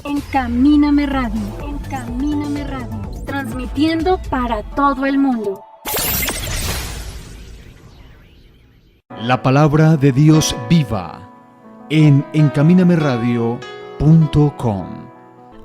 Encamíname Radio, Encamíname Radio, transmitiendo para todo el mundo. La palabra de Dios viva en encamínameradio.com.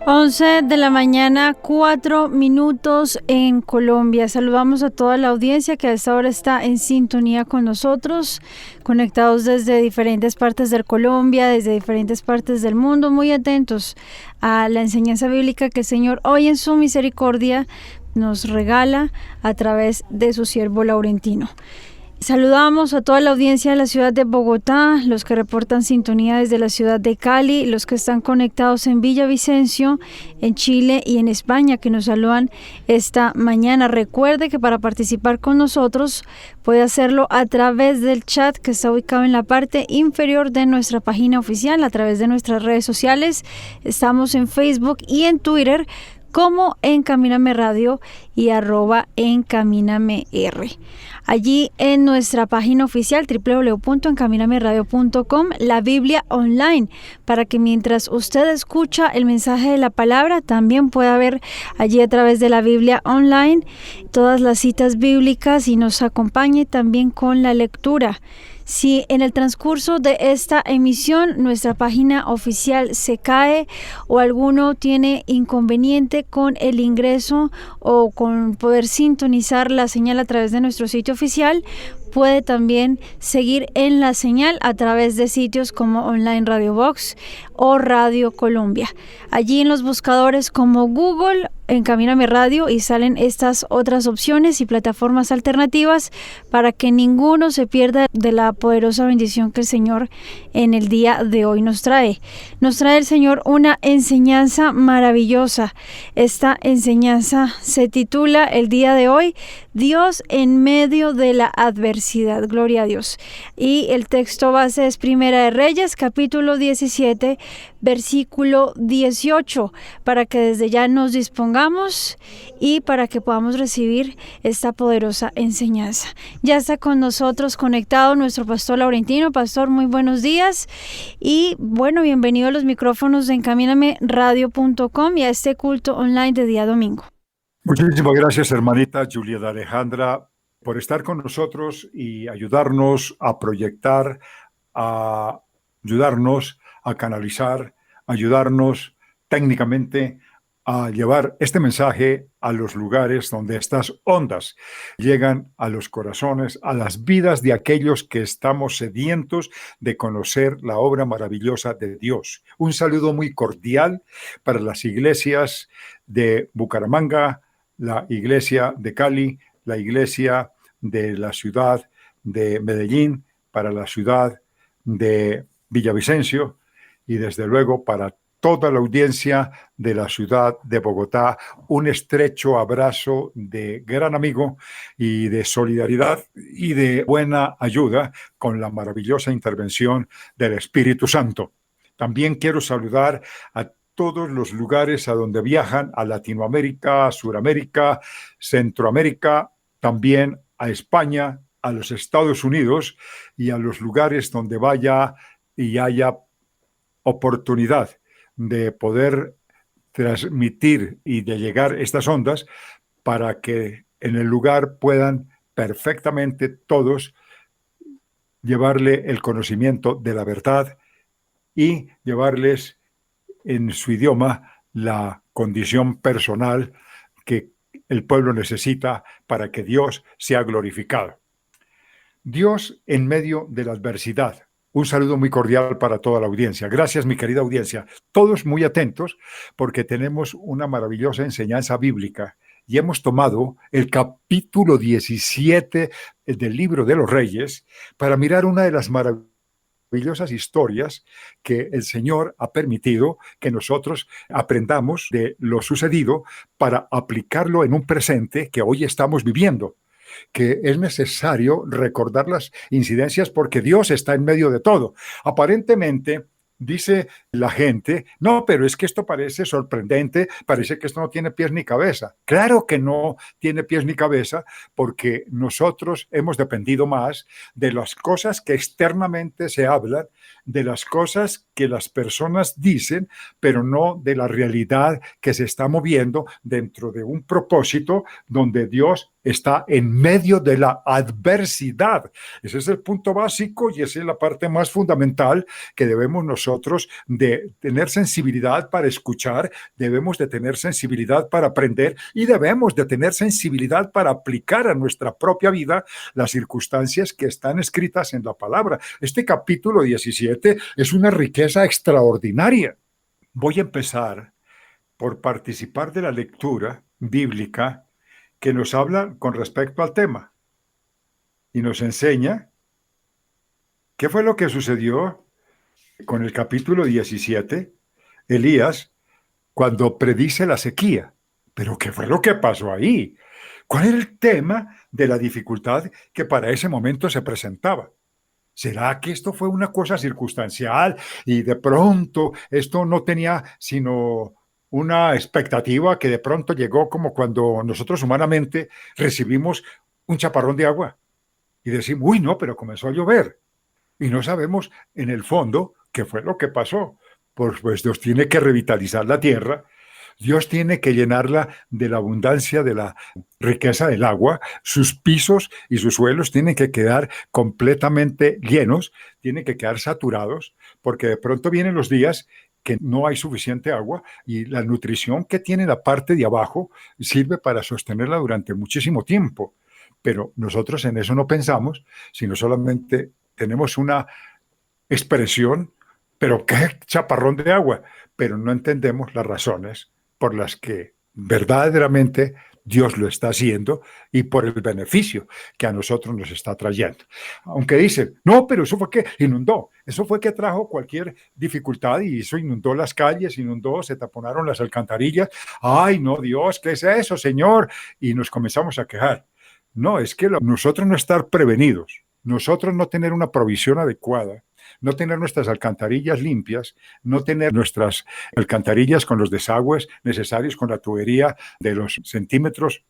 11 de la mañana, 4 minutos en Colombia. Saludamos a toda la audiencia que a esta hora está en sintonía con nosotros, conectados desde diferentes partes de Colombia, desde diferentes partes del mundo, muy atentos a la enseñanza bíblica que el Señor hoy en su misericordia nos regala a través de su siervo Laurentino. Saludamos a toda la audiencia de la ciudad de Bogotá, los que reportan sintonía desde la ciudad de Cali, los que están conectados en Villavicencio, en Chile y en España, que nos saludan esta mañana. Recuerde que para participar con nosotros puede hacerlo a través del chat que está ubicado en la parte inferior de nuestra página oficial, a través de nuestras redes sociales. Estamos en Facebook y en Twitter como Encamíname Radio y @EncamínameR. Allí en nuestra página oficial www.encamínameradio.com, la Biblia online, para que mientras usted escucha el mensaje de la palabra, también pueda ver allí a través de la Biblia online todas las citas bíblicas y nos acompañe también con la lectura. Si en el transcurso de esta emisión nuestra página oficial se cae o alguno tiene inconveniente con el ingreso o con poder sintonizar la señal a través de nuestro sitio oficial, puede también seguir en la señal a través de sitios como Online Radio Box o Radio Colombia. Allí en los buscadores como Google, Encamíname Radio, y salen estas otras opciones y plataformas alternativas para que ninguno se pierda de la poderosa bendición que el Señor en el día de hoy nos trae. Nos trae el Señor una enseñanza maravillosa. Esta enseñanza se titula el día de hoy, Dios en medio de la adversidad. Gloria a Dios. Y el texto base es Primera de Reyes, capítulo 17, versículo 18, para que desde ya nos dispongamos y para que podamos recibir esta poderosa enseñanza. Ya está con nosotros conectado nuestro pastor Laurentino. Pastor, muy buenos días y bueno, bienvenido a los micrófonos de encamínameradio.com y a este culto online de día domingo. Muchísimas gracias, hermanita Julieta Alejandra, por estar con nosotros y ayudarnos a proyectar, ayudarnos a canalizar, ayudarnos técnicamente a llevar este mensaje a los lugares donde estas ondas llegan a los corazones, a las vidas de aquellos que estamos sedientos de conocer la obra maravillosa de Dios. Un saludo muy cordial para las iglesias de Bucaramanga, la iglesia de Cali, la iglesia de la ciudad de Medellín, para la ciudad de Villavicencio y desde luego para toda la audiencia de la ciudad de Bogotá. Un estrecho abrazo de gran amigo y de solidaridad y de buena ayuda con la maravillosa intervención del Espíritu Santo. También quiero saludar a todos los lugares a donde viajan, a Latinoamérica, a Suramérica, Centroamérica, también a España, a los Estados Unidos y a los lugares donde vaya y haya oportunidad de poder transmitir y de llegar estas ondas para que en el lugar puedan perfectamente todos llevarle el conocimiento de la verdad y llevarles en su idioma la condición personal que el pueblo necesita para que Dios sea glorificado. Dios en medio de la adversidad. Un saludo muy cordial para toda la audiencia. Gracias, mi querida audiencia. Todos muy atentos porque tenemos una maravillosa enseñanza bíblica y hemos tomado el capítulo 17 del Libro de los Reyes para mirar una de las maravillosas historias que el Señor ha permitido que nosotros aprendamos de lo sucedido para aplicarlo en un presente que hoy estamos viviendo, que es necesario recordar las incidencias porque Dios está en medio de todo. Aparentemente, Dice la gente, no, pero es que esto parece sorprendente, parece que esto no tiene pies ni cabeza. Claro que no tiene pies ni cabeza, porque nosotros hemos dependido más de las cosas que externamente se hablan, de las cosas que las personas dicen, pero no de la realidad que se está moviendo dentro de un propósito donde Dios está en medio de la adversidad. Ese es el punto básico y esa es la parte más fundamental que debemos nosotros de tener sensibilidad para escuchar, debemos de tener sensibilidad para aprender y debemos de tener sensibilidad para aplicar a nuestra propia vida las circunstancias que están escritas en la palabra. Este capítulo 17 es una riqueza extraordinaria. Voy a empezar por participar de la lectura bíblica que nos habla con respecto al tema y nos enseña qué fue lo que sucedió con el capítulo 17, Elías, cuando predice la sequía. Pero ¿qué fue lo que pasó ahí? ¿Cuál era el tema de la dificultad que para ese momento se presentaba? ¿Será que esto fue una cosa circunstancial y de pronto esto no tenía sino una expectativa que de pronto llegó como cuando nosotros humanamente recibimos un chaparrón de agua y decimos, uy, no, pero comenzó a llover? Y no sabemos en el fondo qué fue lo que pasó. Pues Dios tiene que revitalizar la tierra, Dios tiene que llenarla de la abundancia, de la riqueza del agua, sus pisos y sus suelos tienen que quedar completamente llenos, tienen que quedar saturados, porque de pronto vienen los días que no hay suficiente agua y la nutrición que tiene la parte de abajo sirve para sostenerla durante muchísimo tiempo. Pero nosotros en eso no pensamos, sino solamente tenemos una expresión, pero qué chaparrón de agua, pero no entendemos las razones por las que verdaderamente Dios lo está haciendo y por el beneficio que a nosotros nos está trayendo. Aunque dicen, no, pero eso fue que inundó, eso fue que trajo cualquier dificultad y eso inundó las calles, inundó, se taponaron las alcantarillas. Ay, no, Dios, ¿qué es eso, Señor? Y nos comenzamos a quejar. No, es que nosotros no estar prevenidos, nosotros no tener una provisión adecuada, no tener nuestras alcantarillas limpias, no tener nuestras alcantarillas con los desagües necesarios, con la tubería de los centímetros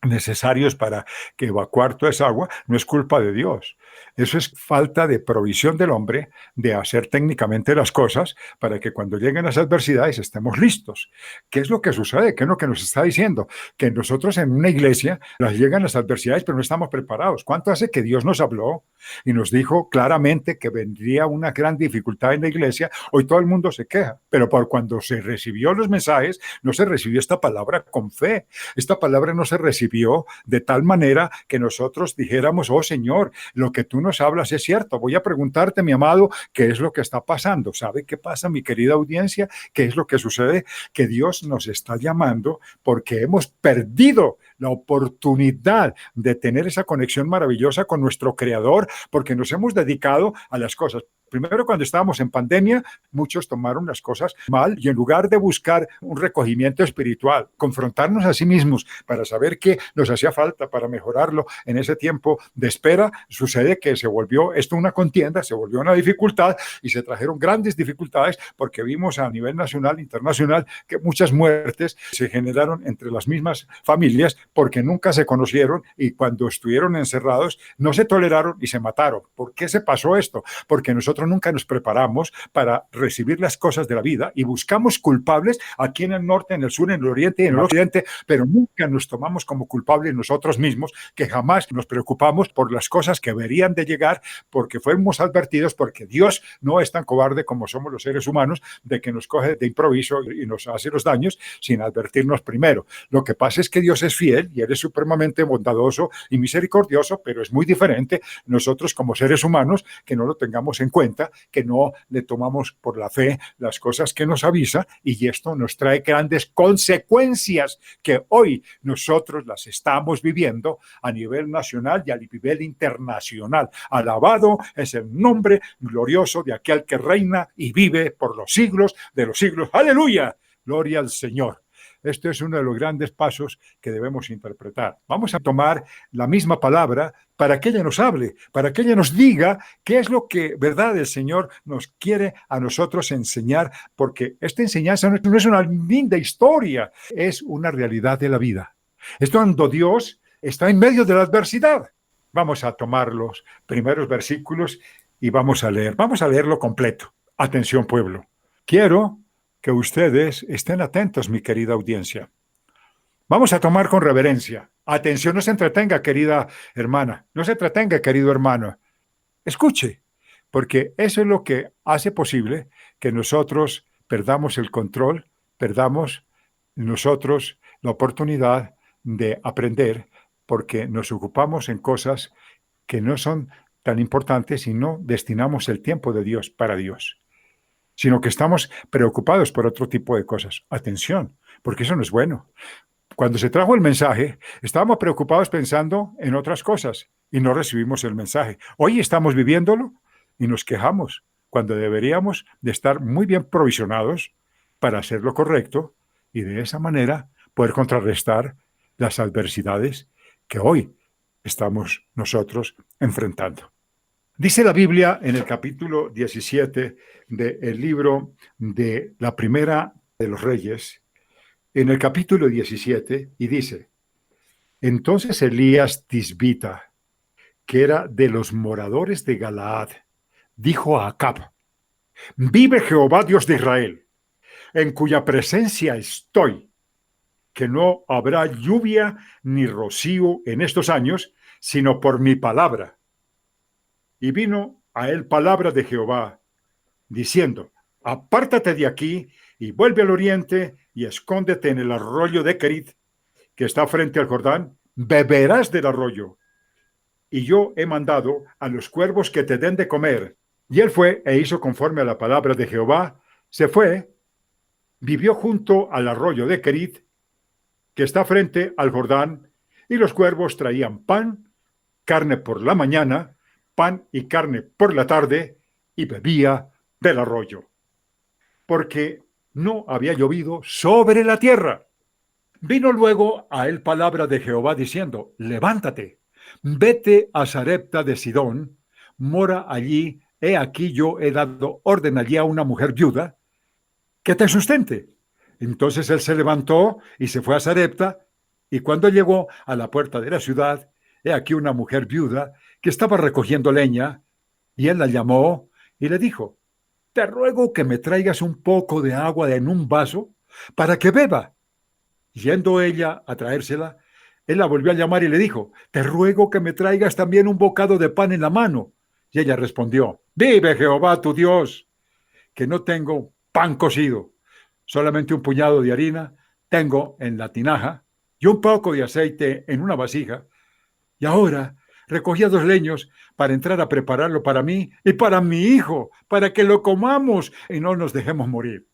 necesarios para que evacuar toda esa agua, no es culpa de Dios. Eso es falta de provisión del hombre de hacer técnicamente las cosas para que cuando lleguen las adversidades estemos listos. ¿Qué es lo que sucede? ¿Qué es lo que nos está diciendo? Que nosotros en una iglesia las llegan las adversidades, pero no estamos preparados. ¿Cuánto hace que Dios nos habló y nos dijo claramente que vendría una gran dificultad en la iglesia? Hoy todo el mundo se queja, pero por cuando se recibió los mensajes, no se recibió esta palabra con fe. Esta palabra no se recibió de tal manera que nosotros dijéramos, oh Señor, lo que tú nos hablas es cierto. Voy a preguntarte, mi amado, qué es lo que está pasando. ¿Sabe qué pasa, mi querida audiencia? ¿Qué es lo que sucede? Que Dios nos está llamando porque hemos perdido la oportunidad de tener esa conexión maravillosa con nuestro Creador, porque nos hemos dedicado a las cosas. Primero, cuando estábamos en pandemia, muchos tomaron las cosas mal y en lugar de buscar un recogimiento espiritual, confrontarnos a sí mismos para saber qué nos hacía falta para mejorarlo en ese tiempo de espera, sucede que se volvió esto una contienda, se volvió una dificultad y se trajeron grandes dificultades porque vimos a nivel nacional, internacional, que muchas muertes se generaron entre las mismas familias porque nunca se conocieron y cuando estuvieron encerrados no se toleraron y se mataron. ¿Por qué se pasó esto? Porque nosotros nunca nos preparamos para recibir las cosas de la vida y buscamos culpables aquí en el norte, en el sur, en el oriente y en el occidente, pero nunca nos tomamos como culpables nosotros mismos, que jamás nos preocupamos por las cosas que deberían de llegar porque fuimos advertidos, porque Dios no es tan cobarde como somos los seres humanos, de que nos coge de improviso y nos hace los daños sin advertirnos primero. Lo que pasa es que Dios es fiel y Él es supremamente bondadoso y misericordioso, pero es muy diferente nosotros como seres humanos que no lo tengamos en cuenta, que no le tomamos por la fe las cosas que nos avisa y esto nos trae grandes consecuencias que hoy nosotros las estamos viviendo a nivel nacional y a nivel internacional. Alabado es el nombre glorioso de aquel que reina y vive por los siglos de los siglos. ¡Aleluya! Gloria al Señor. Esto es uno de los grandes pasos que debemos interpretar. Vamos a tomar la misma palabra para que ella nos hable, para que ella nos diga qué es lo que, verdad, el Señor nos quiere a nosotros enseñar, porque esta enseñanza no es una linda historia, es una realidad de la vida. Es cuando Dios está en medio de la adversidad. Vamos a tomar los primeros versículos y vamos a leerlo completo. Atención, pueblo. Quiero que ustedes estén atentos, mi querida audiencia. Vamos a tomar con reverencia. Atención, no se entretenga, querida hermana. No se entretenga, querido hermano. Escuche, porque eso es lo que hace posible que nosotros perdamos el control, perdamos nosotros la oportunidad de aprender, porque nos ocupamos en cosas que no son tan importantes y no destinamos el tiempo de Dios para Dios, sino que estamos preocupados por otro tipo de cosas. Atención, porque eso no es bueno. Cuando se trajo el mensaje, estábamos preocupados pensando en otras cosas y no recibimos el mensaje. Hoy estamos viviéndolo y nos quejamos cuando deberíamos de estar muy bien provisionados para hacer lo correcto y de esa manera poder contrarrestar las adversidades que hoy estamos nosotros enfrentando. Dice la Biblia en el capítulo 17 del libro de la Primera de los Reyes, en el capítulo 17, y dice: entonces Elías Tisbita, que era de los moradores de Galaad, dijo a Acab: vive Jehová Dios de Israel, en cuya presencia estoy, que no habrá lluvia ni rocío en estos años, sino por mi palabra. Y vino a él palabra de Jehová, diciendo: apártate de aquí y vuelve al oriente y escóndete en el arroyo de Querit, que está frente al Jordán, beberás del arroyo. Y yo he mandado a los cuervos que te den de comer. Y él fue e hizo conforme a la palabra de Jehová, se fue, vivió junto al arroyo de Querit, que está frente al Jordán, y los cuervos traían pan, carne por la mañana, pan y carne por la tarde, y bebía del arroyo, porque no había llovido sobre la tierra. Vino luego a él palabra de Jehová diciendo: levántate, vete a Sarepta de Sidón, mora allí, he aquí yo he dado orden allí a una mujer viuda, que te sustente. Entonces él se levantó y se fue a Sarepta, y cuando llegó a la puerta de la ciudad, he aquí una mujer viuda que estaba recogiendo leña, y él la llamó y le dijo: te ruego que me traigas un poco de agua en un vaso para que beba. Yendo ella a traérsela, él la volvió a llamar y le dijo: te ruego que me traigas también un bocado de pan en la mano. Y ella respondió: vive Jehová tu Dios, que no tengo pan cocido, solamente un puñado de harina tengo en la tinaja y un poco de aceite en una vasija. Y ahora recogía 2 leños para entrar a prepararlo para mí y para mi hijo, para que lo comamos y no nos dejemos morir.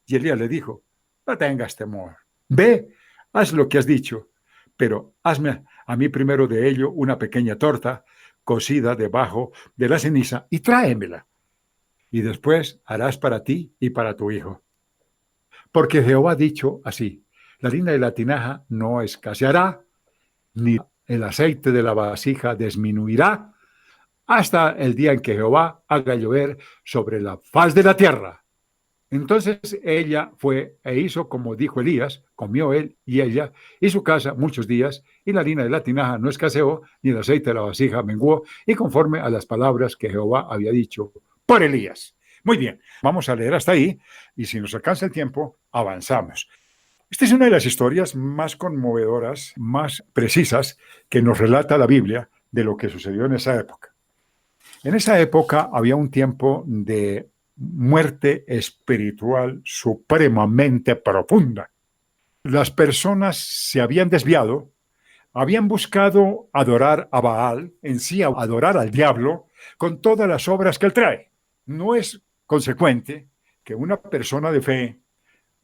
Y Elías le dijo: no tengas temor, ve, haz lo que has dicho, pero hazme a mí primero de ello una pequeña torta cocida debajo de la ceniza y tráemela. Y después harás para ti y para tu hijo. Porque Jehová ha dicho así: la harina de la tinaja no escaseará, ni el aceite de la vasija disminuirá, hasta el día en que Jehová haga llover sobre la faz de la tierra. Entonces ella fue e hizo como dijo Elías, comió él y ella y su casa muchos días, y la harina de la tinaja no escaseó, ni el aceite de la vasija menguó, y conforme a las palabras que Jehová había dicho por Elías. Muy bien, vamos a leer hasta ahí, y si nos alcanza el tiempo, avanzamos. Esta es una de las historias más conmovedoras, más precisas, que nos relata la Biblia de lo que sucedió en esa época. En esa época había un tiempo de muerte espiritual supremamente profunda. Las personas se habían desviado, habían buscado adorar a Baal, en sí adorar al diablo, con todas las obras que él trae. No es consecuente que una persona de fe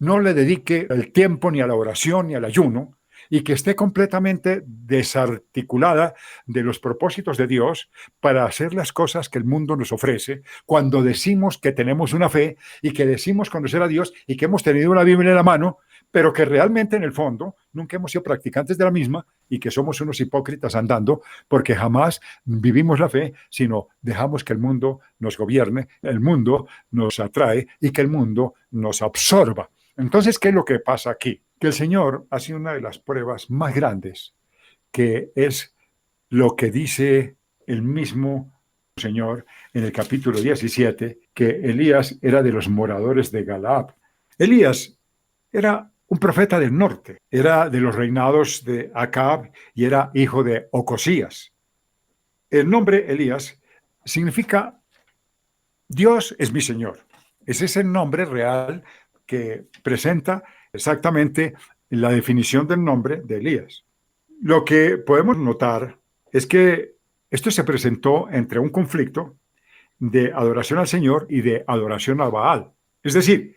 no le dedique el tiempo ni a la oración ni al ayuno y que esté completamente desarticulada de los propósitos de Dios para hacer las cosas que el mundo nos ofrece cuando decimos que tenemos una fe y que decimos conocer a Dios y que hemos tenido una Biblia en la mano, pero que realmente en el fondo nunca hemos sido practicantes de la misma y que somos unos hipócritas andando porque jamás vivimos la fe, sino dejamos que el mundo nos gobierne, el mundo nos atrae y que el mundo nos absorba. Entonces, ¿qué es lo que pasa aquí? Que el Señor hace una de las pruebas más grandes, que es lo que dice el mismo Señor en el capítulo 17, que Elías era de los moradores de Galaad. Elías era un profeta del norte, era de los reinados de Acab y era hijo de Ocosías. El nombre Elías significa Dios es mi Señor. Ese es el nombre real que presenta exactamente la definición del nombre de Elías. Lo que podemos notar es que esto se presentó entre un conflicto de adoración al Señor y de adoración a Baal. Es decir,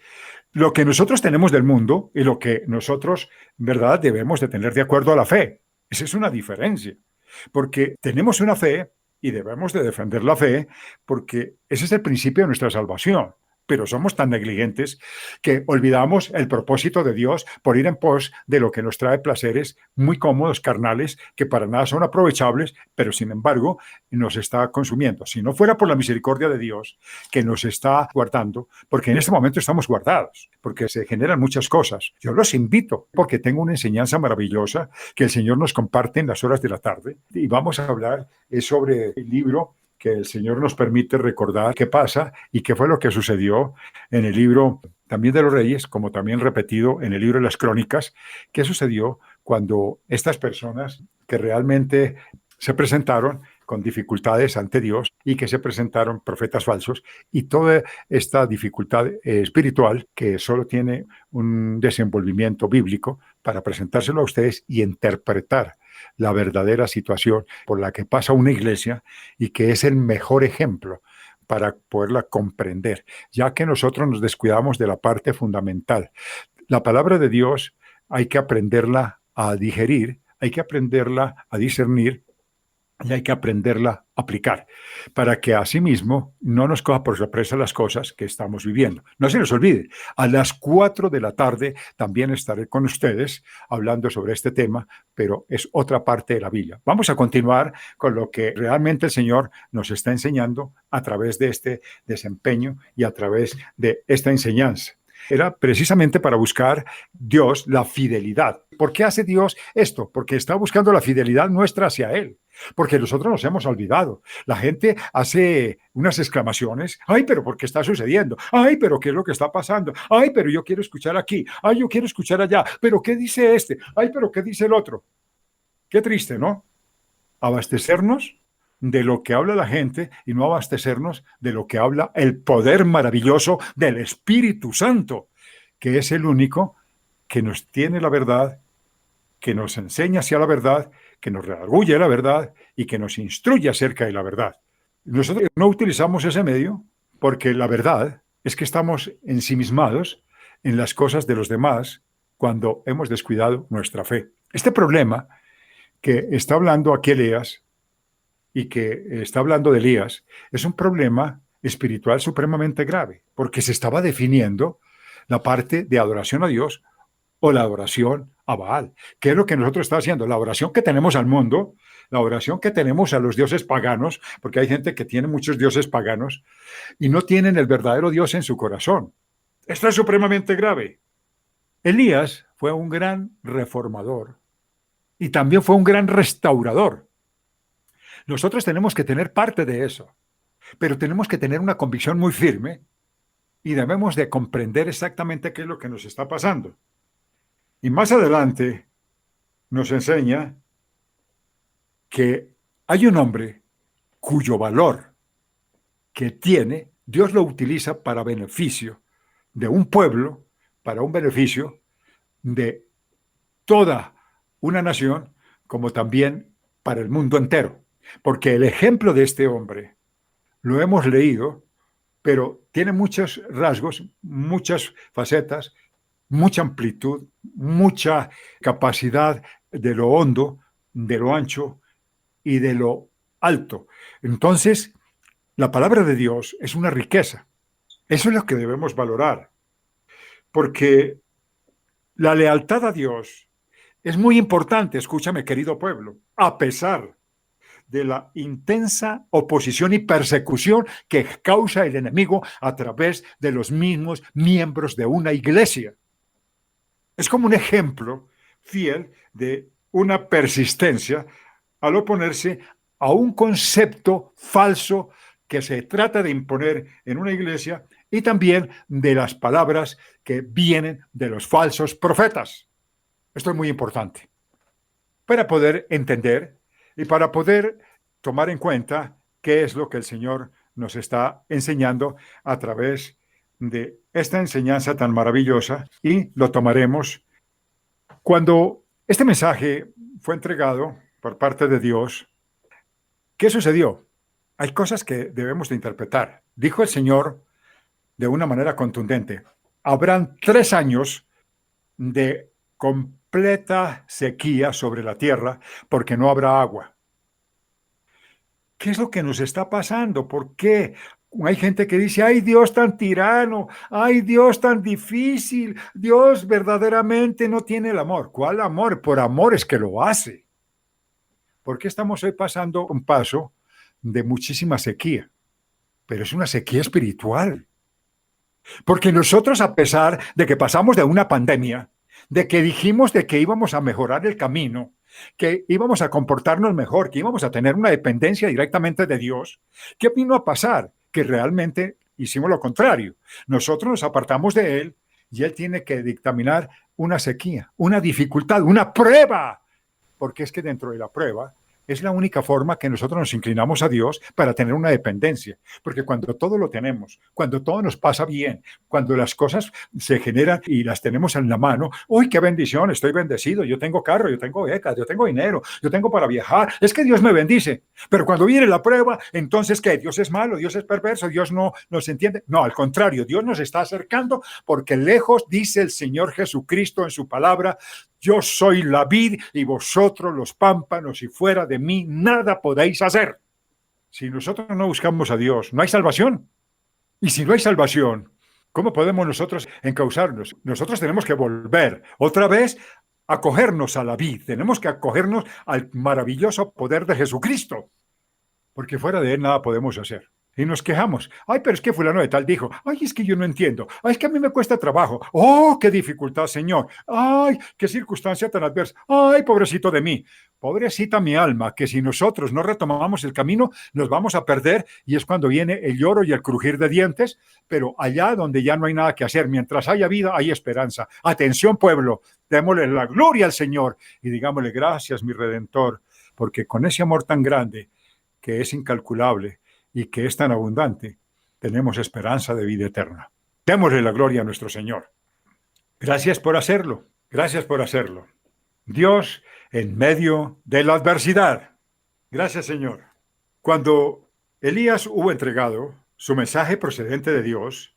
lo que nosotros tenemos del mundo y lo que nosotros, ¿verdad?, debemos de tener de acuerdo a la fe. Esa es una diferencia, porque tenemos una fe y debemos de defender la fe porque ese es el principio de nuestra salvación. Pero somos tan negligentes que olvidamos el propósito de Dios por ir en pos de lo que nos trae placeres muy cómodos, carnales, que para nada son aprovechables, pero sin embargo nos está consumiendo. Si no fuera por la misericordia de Dios que nos está guardando, porque en este momento estamos guardados, porque se generan muchas cosas. Yo los invito porque tengo una enseñanza maravillosa que el Señor nos comparte en las horas de la tarde y vamos a hablar sobre el libro que el Señor nos permite recordar qué pasa y qué fue lo que sucedió en el libro también de los Reyes, como también repetido en el libro de las Crónicas, qué sucedió cuando estas personas que realmente se presentaron con dificultades ante Dios y que se presentaron profetas falsos y toda esta dificultad espiritual que solo tiene un desenvolvimiento bíblico para presentárselo a ustedes y interpretar la verdadera situación por la que pasa una iglesia y que es el mejor ejemplo para poderla comprender, ya que nosotros nos descuidamos de la parte fundamental. La palabra de Dios hay que aprenderla a digerir, hay que aprenderla a discernir y hay que aprenderla a aplicar para que asimismo no nos coja por sorpresa las cosas que estamos viviendo. No se nos olvide, a las 4 de la tarde también estaré con ustedes hablando sobre este tema, pero es otra parte de la Biblia. Vamos a continuar con lo que realmente el Señor nos está enseñando a través de este desempeño y a través de esta enseñanza. Era precisamente para buscar Dios la fidelidad. ¿Por qué hace Dios esto? Porque está buscando la fidelidad nuestra hacia Él. Porque nosotros nos hemos olvidado. La gente hace unas exclamaciones. ¡Ay, pero por qué está sucediendo! ¡Ay, pero qué es lo que está pasando! ¡Ay, pero yo quiero escuchar aquí! ¡Ay, yo quiero escuchar allá! ¿Pero qué dice este? ¡Ay, pero qué dice el otro! Qué triste, ¿no? Abastecernos de lo que habla la gente y no abastecernos de lo que habla el poder maravilloso del Espíritu Santo, que es el único que nos tiene la verdad, que nos enseña hacia la verdad, que nos redarguye la verdad y que nos instruye acerca de la verdad. Nosotros no utilizamos ese medio porque la verdad es que estamos ensimismados en las cosas de los demás cuando hemos descuidado nuestra fe. Este problema que está hablando aquí Elías y que está hablando de Elías es un problema espiritual supremamente grave porque se estaba definiendo la parte de adoración a Dios o la adoración a Baal. ¿Qué es lo que nosotros estamos haciendo? La oración que tenemos al mundo, la oración que tenemos a los dioses paganos, porque hay gente que tiene muchos dioses paganos y no tienen el verdadero Dios en su corazón. Esto es supremamente grave. Elías fue un gran reformador y también fue un gran restaurador. Nosotros tenemos que tener parte de eso, pero tenemos que tener una convicción muy firme y debemos de comprender exactamente qué es lo que nos está pasando. Y más adelante nos enseña que hay un hombre cuyo valor que tiene, Dios lo utiliza para beneficio de un pueblo, para un beneficio de toda una nación, como también para el mundo entero. Porque el ejemplo de este hombre lo hemos leído, pero tiene muchos rasgos, muchas facetas, mucha amplitud, mucha capacidad de lo hondo, de lo ancho y de lo alto. Entonces, la palabra de Dios es una riqueza. Eso es lo que debemos valorar, porque la lealtad a Dios es muy importante, escúchame, querido pueblo, a pesar de la intensa oposición y persecución que causa el enemigo a través de los mismos miembros de una iglesia. Es como un ejemplo fiel de una persistencia al oponerse a un concepto falso que se trata de imponer en una iglesia y también de las palabras que vienen de los falsos profetas. Esto es muy importante para poder entender y para poder tomar en cuenta qué es lo que el Señor nos está enseñando a través de esta enseñanza tan maravillosa, y lo tomaremos cuando este mensaje fue entregado por parte de Dios. ¿Qué sucedió? Hay cosas que debemos de interpretar. Dijo el Señor de una manera contundente: habrán 3 años de completa sequía sobre la tierra porque no habrá agua. ¿Qué es lo que nos está pasando? ¿Por qué? Hay gente que dice: ay, Dios tan tirano, ay, Dios tan difícil, Dios verdaderamente no tiene el amor. ¿Cuál amor? Por amor es que lo hace. ¿Por qué estamos hoy pasando un paso de muchísima sequía? Pero es una sequía espiritual. Porque nosotros, a pesar de que pasamos de una pandemia, de que dijimos de que íbamos a mejorar el camino, que íbamos a comportarnos mejor, que íbamos a tener una dependencia directamente de Dios, ¿qué vino a pasar? Que realmente hicimos lo contrario. Nosotros nos apartamos de Él y Él tiene que dictaminar una sequía, una dificultad, una prueba, porque es que dentro de la prueba es la única forma que nosotros nos inclinamos a Dios para tener una dependencia. Porque cuando todo lo tenemos, cuando todo nos pasa bien, cuando las cosas se generan y las tenemos en la mano, ¡uy, qué bendición! Estoy bendecido, yo tengo carro, yo tengo becas, yo tengo dinero, yo tengo para viajar. Es que Dios me bendice. Pero cuando viene la prueba, entonces, ¿qué? Dios es malo, Dios es perverso, Dios no nos entiende. No, al contrario, Dios nos está acercando porque lejos, dice el Señor Jesucristo en su palabra: yo soy la vid y vosotros los pámpanos, y fuera de mí nada podéis hacer. Si nosotros no buscamos a Dios, no hay salvación. Y si no hay salvación, ¿cómo podemos nosotros encauzarnos? Nosotros tenemos que volver otra vez a acogernos a la vid. Tenemos que acogernos al maravilloso poder de Jesucristo, porque fuera de Él nada podemos hacer. Y nos quejamos: ay, pero es que fulano de tal dijo, ay, es que yo no entiendo, ay, es que a mí me cuesta trabajo, oh, qué dificultad, Señor, ay, qué circunstancia tan adversa, ay, pobrecito de mí, pobrecita mi alma, que si nosotros no retomamos el camino, nos vamos a perder, y es cuando viene el lloro y el crujir de dientes. Pero allá donde ya no hay nada que hacer, mientras haya vida, hay esperanza. Atención, pueblo, démosle la gloria al Señor y digámosle: gracias, mi Redentor, porque con ese amor tan grande, que es incalculable y que es tan abundante, tenemos esperanza de vida eterna. Démosle la gloria a nuestro Señor. Gracias por hacerlo, gracias por hacerlo. Dios en medio de la adversidad. Gracias, Señor. Cuando Elías hubo entregado su mensaje procedente de Dios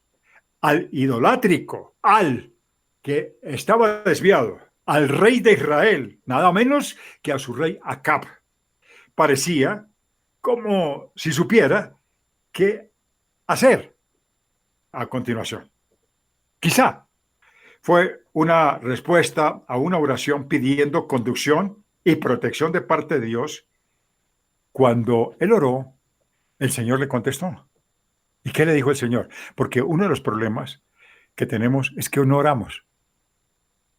al idolátrico, al que estaba desviado, al rey de Israel, nada menos que a su rey Acab, parecía como si supiera qué hacer a continuación. Quizá fue una respuesta a una oración pidiendo conducción y protección de parte de Dios. Cuando él oró, el Señor le contestó. ¿Y qué le dijo el Señor? Porque uno de los problemas que tenemos es que no oramos.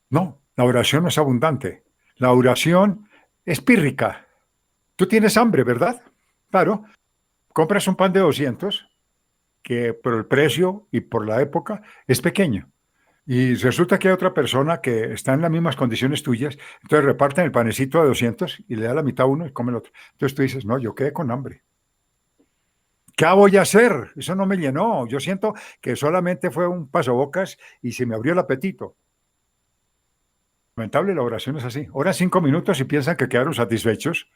No, la oración no es abundante. La oración es pírrica. Tú tienes hambre, ¿verdad? Claro, compras un pan de 200, que por el precio y por la época es pequeño. Y resulta que hay otra persona que está en las mismas condiciones tuyas, entonces reparten el panecito de 200 y le da la mitad a uno y come el otro. Entonces tú dices: no, yo quedé con hambre. ¿Qué voy a hacer? Eso no me llenó. Yo siento que solamente fue un pasabocas y se me abrió el apetito. Lamentable, la oración es así. Oran 5 minutos y piensan que quedaron satisfechos,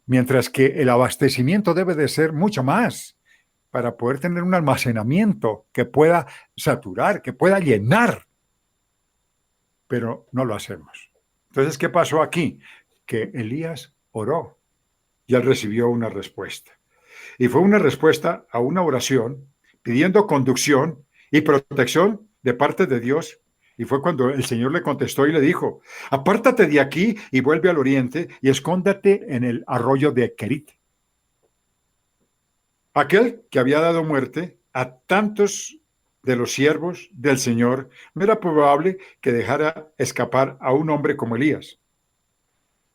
mientras que el abastecimiento debe de ser mucho más para poder tener un almacenamiento que pueda saturar, que pueda llenar. Pero no lo hacemos. Entonces, ¿qué pasó aquí? Que Elías oró y él recibió una respuesta. Y fue una respuesta a una oración pidiendo conducción y protección de parte de Dios. Y fue cuando el Señor le contestó y le dijo, apártate de aquí y vuelve al oriente y escóndate en el arroyo de Kerit. Aquel que había dado muerte a tantos de los siervos del Señor, no era probable que dejara escapar a un hombre como Elías.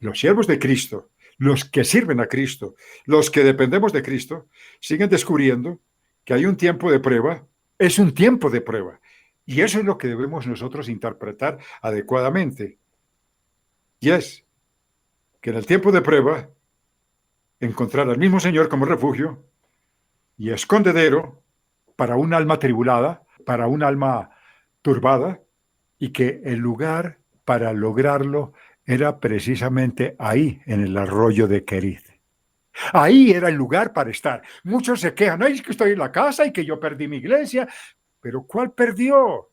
Los siervos de Cristo, los que sirven a Cristo, los que dependemos de Cristo, siguen descubriendo que hay un tiempo de prueba, es un tiempo de prueba. Y eso es lo que debemos nosotros interpretar adecuadamente. Y es que en el tiempo de prueba, encontrar al mismo Señor como refugio y escondedero para un alma tribulada, para un alma turbada, y que el lugar para lograrlo era precisamente ahí, en el arroyo de Kerit. Ahí era el lugar para estar. Muchos se quejan, ay, es que estoy en la casa y que yo perdí mi iglesia. Pero ¿cuál perdió?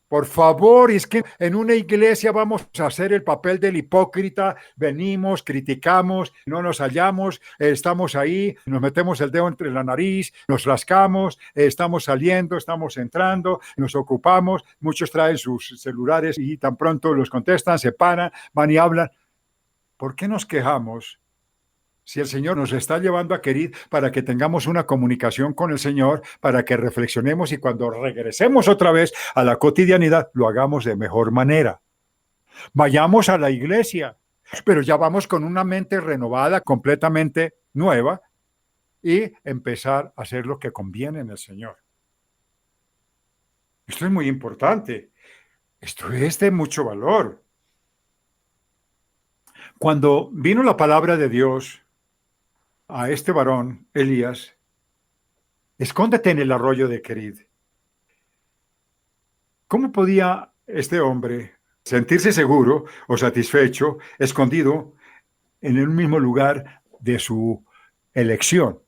Por favor, es que en una iglesia vamos a hacer el papel del hipócrita, venimos, criticamos, no nos hallamos, estamos ahí, nos metemos el dedo entre la nariz, nos rascamos, estamos saliendo, estamos entrando, nos ocupamos, muchos traen sus celulares y tan pronto los contestan, se paran, van y hablan. ¿Por qué nos quejamos? Si el Señor nos está llevando a Kerit para que tengamos una comunicación con el Señor, para que reflexionemos y cuando regresemos otra vez a la cotidianidad, lo hagamos de mejor manera. Vayamos a la iglesia, pero ya vamos con una mente renovada, completamente nueva, y empezar a hacer lo que conviene en el Señor. Esto es muy importante. Esto es de mucho valor. Cuando vino la palabra de Dios a este varón, Elías, escóndete en el arroyo de Kerit. ¿Cómo podía este hombre sentirse seguro o satisfecho, escondido en el mismo lugar de su elección?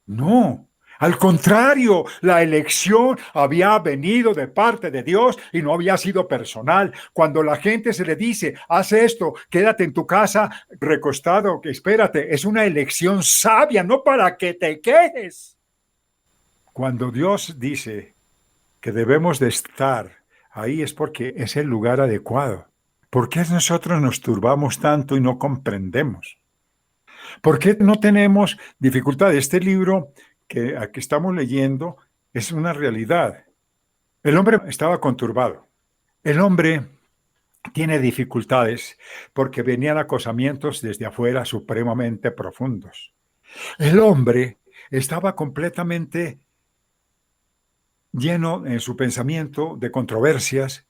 No, al contrario, la elección había venido de parte de Dios y no había sido personal. Cuando la gente se le dice, haz esto, quédate en tu casa recostado, que espérate, es una elección sabia, no para que te quedes. Cuando Dios dice que debemos de estar ahí es porque es el lugar adecuado. ¿Por qué nosotros nos turbamos tanto y no comprendemos? ¿Por qué no tenemos dificultad? Este libro que aquí estamos leyendo es una realidad. El hombre estaba conturbado. El hombre tiene dificultades porque venían acosamientos desde afuera supremamente profundos. El hombre estaba completamente lleno en su pensamiento de controversias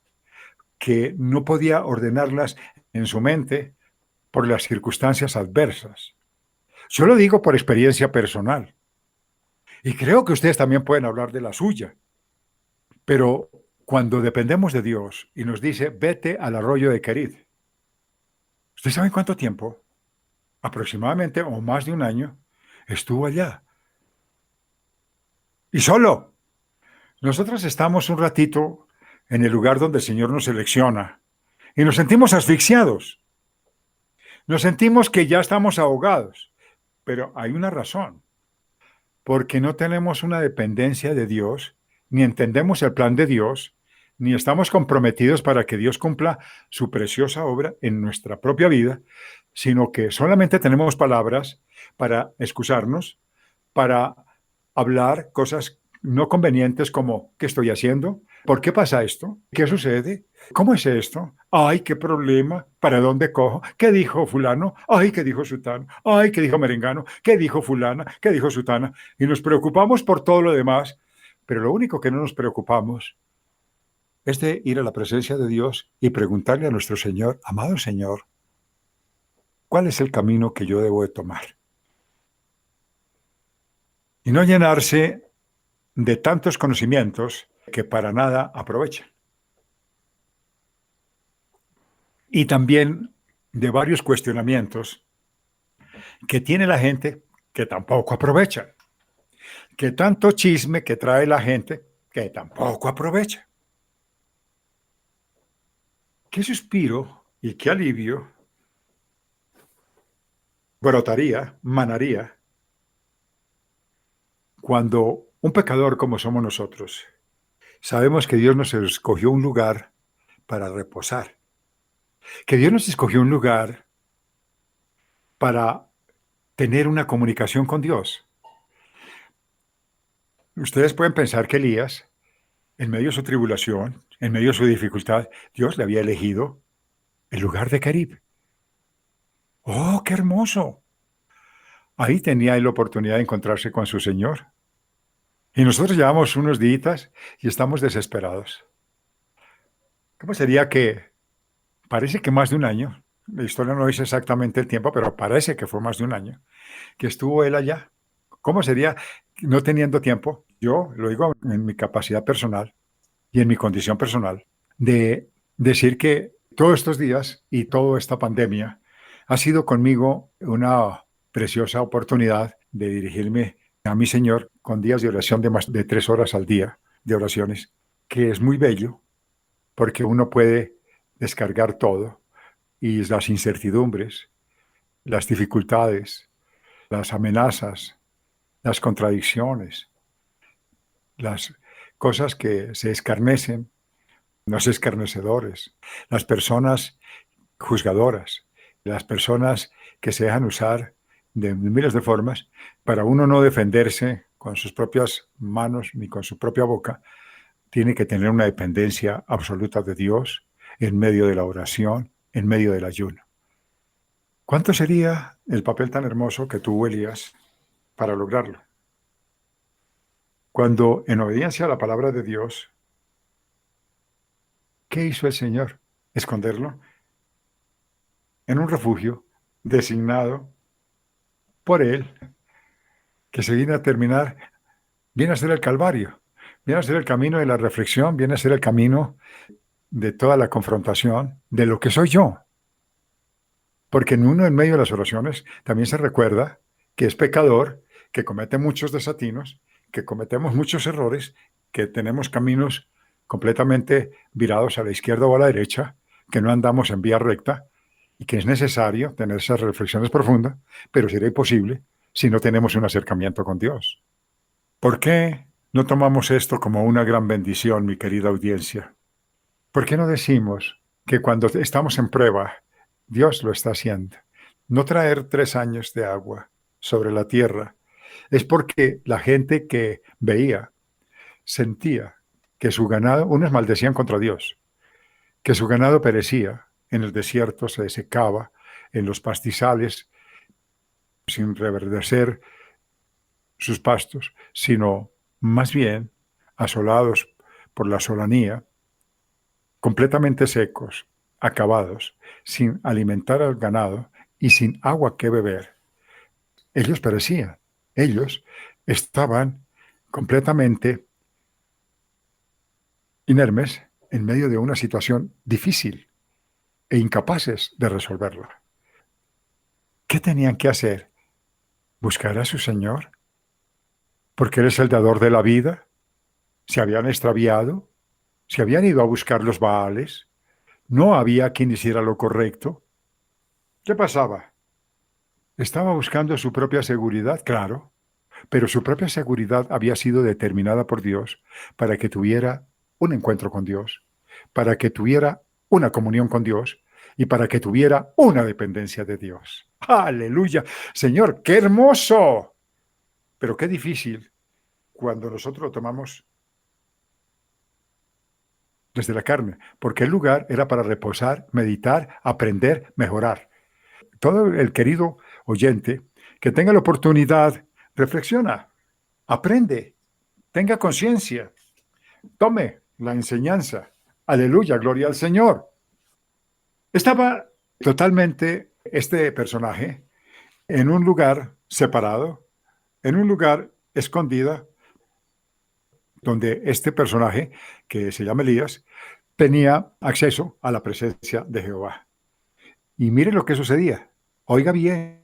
que no podía ordenarlas en su mente por las circunstancias adversas. Yo lo digo por experiencia personal. Y creo que ustedes también pueden hablar de la suya. Pero cuando dependemos de Dios y nos dice, vete al arroyo de Kerit, ¿ustedes saben cuánto tiempo? Aproximadamente o más de un año estuvo allá. Y solo. Nosotros estamos un ratito en el lugar donde el Señor nos selecciona y nos sentimos asfixiados. Nos sentimos que ya estamos ahogados. Pero hay una razón. Porque no tenemos una dependencia de Dios, ni entendemos el plan de Dios, ni estamos comprometidos para que Dios cumpla su preciosa obra en nuestra propia vida, sino que solamente tenemos palabras para excusarnos, para hablar cosas no convenientes como ¿qué estoy haciendo? ¿Por qué pasa esto? ¿Qué sucede? ¿Cómo es esto? Ay, qué problema. ¿Para dónde cojo? ¿Qué dijo fulano? Ay, ¿qué dijo sutano? Ay, ¿qué dijo merengano? ¿Qué dijo fulana? ¿Qué dijo sutana? Y nos preocupamos por todo lo demás, pero lo único que no nos preocupamos es de ir a la presencia de Dios y preguntarle a nuestro Señor, amado Señor, ¿cuál es el camino que yo debo de tomar? Y no llenarse de tantos conocimientos que para nada aprovechan. Y también de varios cuestionamientos que tiene la gente que tampoco aprovecha. Que tanto chisme que trae la gente que tampoco aprovecha. ¿Qué suspiro Y qué alivio brotaría, manaría, cuando un pecador como somos nosotros, sabemos que Dios nos escogió un lugar para reposar, que Dios nos escogió un lugar para tener una comunicación con Dios. Ustedes pueden pensar que Elías, en medio de su tribulación, en medio de su dificultad, Dios le había elegido el lugar de Carib. ¡Oh, qué hermoso! Ahí tenía él la oportunidad de encontrarse con su Señor. Y nosotros llevamos unos días y estamos desesperados. ¿Cómo sería que parece que más de un año, la historia no dice exactamente el tiempo, pero parece que fue más de un año, que estuvo él allá? ¿Cómo sería no teniendo tiempo? Yo lo digo en mi capacidad personal y en mi condición personal, de decir que todos estos días y toda esta pandemia ha sido conmigo una preciosa oportunidad de dirigirme a mi Señor con días de oración de más de 3 horas al día de oraciones, que es muy bello porque uno puede descargar todo y las incertidumbres, las dificultades, las amenazas, las contradicciones, las cosas que se escarnecen, los escarnecedores, las personas juzgadoras, las personas que se dejan usar de miles de formas para uno no defenderse con sus propias manos ni con su propia boca. Tiene que tener una dependencia absoluta de Dios en medio de la oración, en medio del ayuno. ¿Cuánto sería el papel tan hermoso que tuvo Elías para lograrlo? Cuando, en obediencia a la palabra de Dios, ¿qué hizo el Señor? Esconderlo en un refugio designado por Él, que se viene a terminar, viene a ser el Calvario, viene a ser el camino de la reflexión, viene a ser el camino de toda la confrontación de lo que soy yo. Porque en uno, en medio de las oraciones, también se recuerda que es pecador, que comete muchos desatinos, que cometemos muchos errores, que tenemos caminos completamente virados a la izquierda o a la derecha, que no andamos en vía recta y que es necesario tener esas reflexiones profundas, pero será imposible si no tenemos un acercamiento con Dios. ¿Por qué no tomamos esto como una gran bendición, mi querida audiencia? ¿Por qué no decimos que cuando estamos en prueba, Dios lo está haciendo? No traer 3 años de agua sobre la tierra es porque la gente que veía sentía que su ganado, unos maldecían contra Dios, que su ganado perecía en el desierto, se secaba en los pastizales sin reverdecer sus pastos, sino más bien asolados por la solanía, completamente secos, acabados, sin alimentar al ganado y sin agua que beber. Ellos perecían, ellos estaban completamente inermes en medio de una situación difícil e incapaces de resolverla. ¿Qué tenían que hacer? ¿Buscar a su Señor? Porque Él es el dador de la vida. ¿Se habían extraviado? ¿Se habían ido a buscar los Baales? ¿No había quien hiciera lo correcto? ¿Qué pasaba? ¿Estaba buscando su propia seguridad? Claro, pero su propia seguridad había sido determinada por Dios para que tuviera un encuentro con Dios, para que tuviera una comunión con Dios y para que tuviera una dependencia de Dios. ¡Aleluya! Señor, qué hermoso, pero qué difícil cuando nosotros lo tomamos desde la carne, porque el lugar era para reposar, meditar, aprender, mejorar. Todo el querido oyente que tenga la oportunidad, reflexiona, aprende, tenga conciencia, tome la enseñanza. Aleluya, gloria al Señor. Estaba totalmente este personaje en un lugar separado, en un lugar escondido, donde este personaje, que se llama Elías, tenía acceso a la presencia de Jehová. Y mire lo que sucedía. Oiga bien,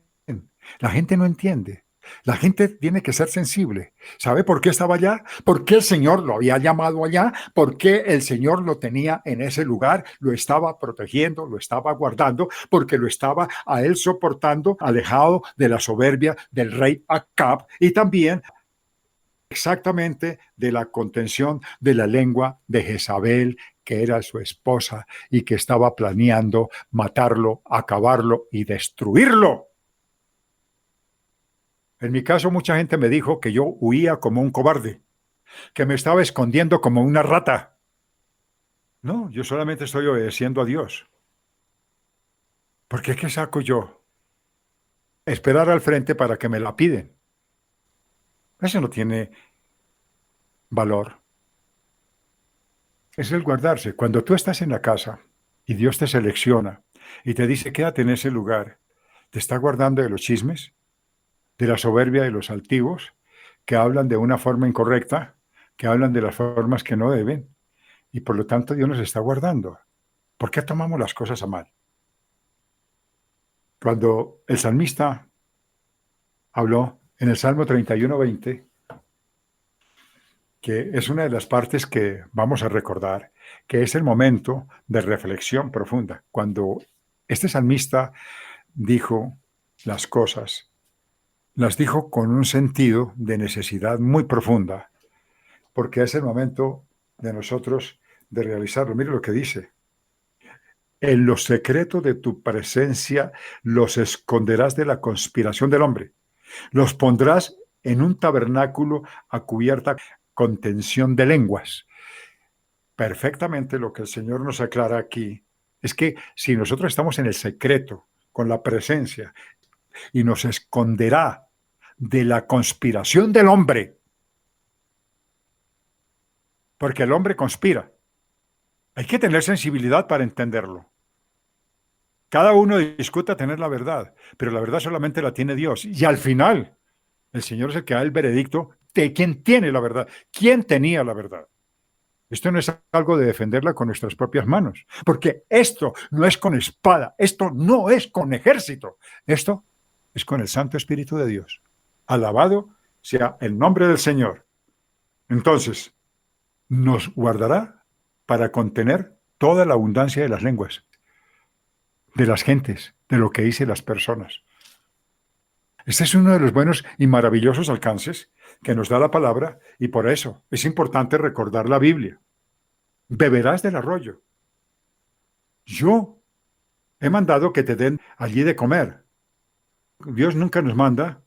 la gente no entiende. La gente tiene que ser sensible. ¿Sabe por qué estaba allá? ¿Por qué el Señor lo había llamado allá? ¿Por qué el Señor lo tenía en ese lugar? Lo estaba protegiendo, lo estaba guardando, porque lo estaba a él soportando, alejado de la soberbia del rey Acab y también exactamente de la contención de la lengua de Jezabel, que era su esposa y que estaba planeando matarlo, acabarlo y destruirlo. En mi caso, mucha gente me dijo que yo huía como un cobarde, que me estaba escondiendo como una rata. No, yo solamente estoy obedeciendo a Dios. Porque ¿qué saco yo? Esperar al frente para que me la piden. Eso no tiene valor. Es el guardarse. Cuando tú estás en la casa y Dios te selecciona y te dice quédate en ese lugar, ¿te está guardando de los chismes? ¿De la soberbia de los altivos, que hablan de una forma incorrecta, que hablan de las formas que no deben? Y por lo tanto Dios nos está guardando. ¿Por qué tomamos las cosas a mal? Cuando el salmista habló en el Salmo 31:20, que es una de las partes que vamos a recordar, que es el momento de reflexión profunda. Cuando este salmista dijo las cosas, las dijo con un sentido de necesidad muy profunda, porque es el momento de nosotros de realizarlo. Mire lo que dice. En los secretos de tu presencia los esconderás de la conspiración del hombre. Los pondrás en un tabernáculo a cubierta contención de lenguas. Perfectamente lo que el Señor nos aclara aquí es que si nosotros estamos en el secreto, con la presencia, y nos esconderá de la conspiración del hombre, porque el hombre conspira. Hay que tener sensibilidad para entenderlo. Cada uno discuta tener la verdad, pero la verdad solamente la tiene Dios. Y al final, el Señor es el que da el veredicto de quién tiene la verdad, quién tenía la verdad. Esto no es algo de defenderla con nuestras propias manos, porque esto no es con espada, esto no es con ejército, esto es con el Santo Espíritu de Dios. Alabado sea el nombre del Señor. Entonces, nos guardará para contener toda la abundancia de las lenguas, de las gentes, de lo que dicen las personas. Este es uno de los buenos y maravillosos alcances que nos da la palabra y por eso es importante recordar la Biblia. Beberás del arroyo. Yo he mandado que te den allí de comer. Dios nunca nos manda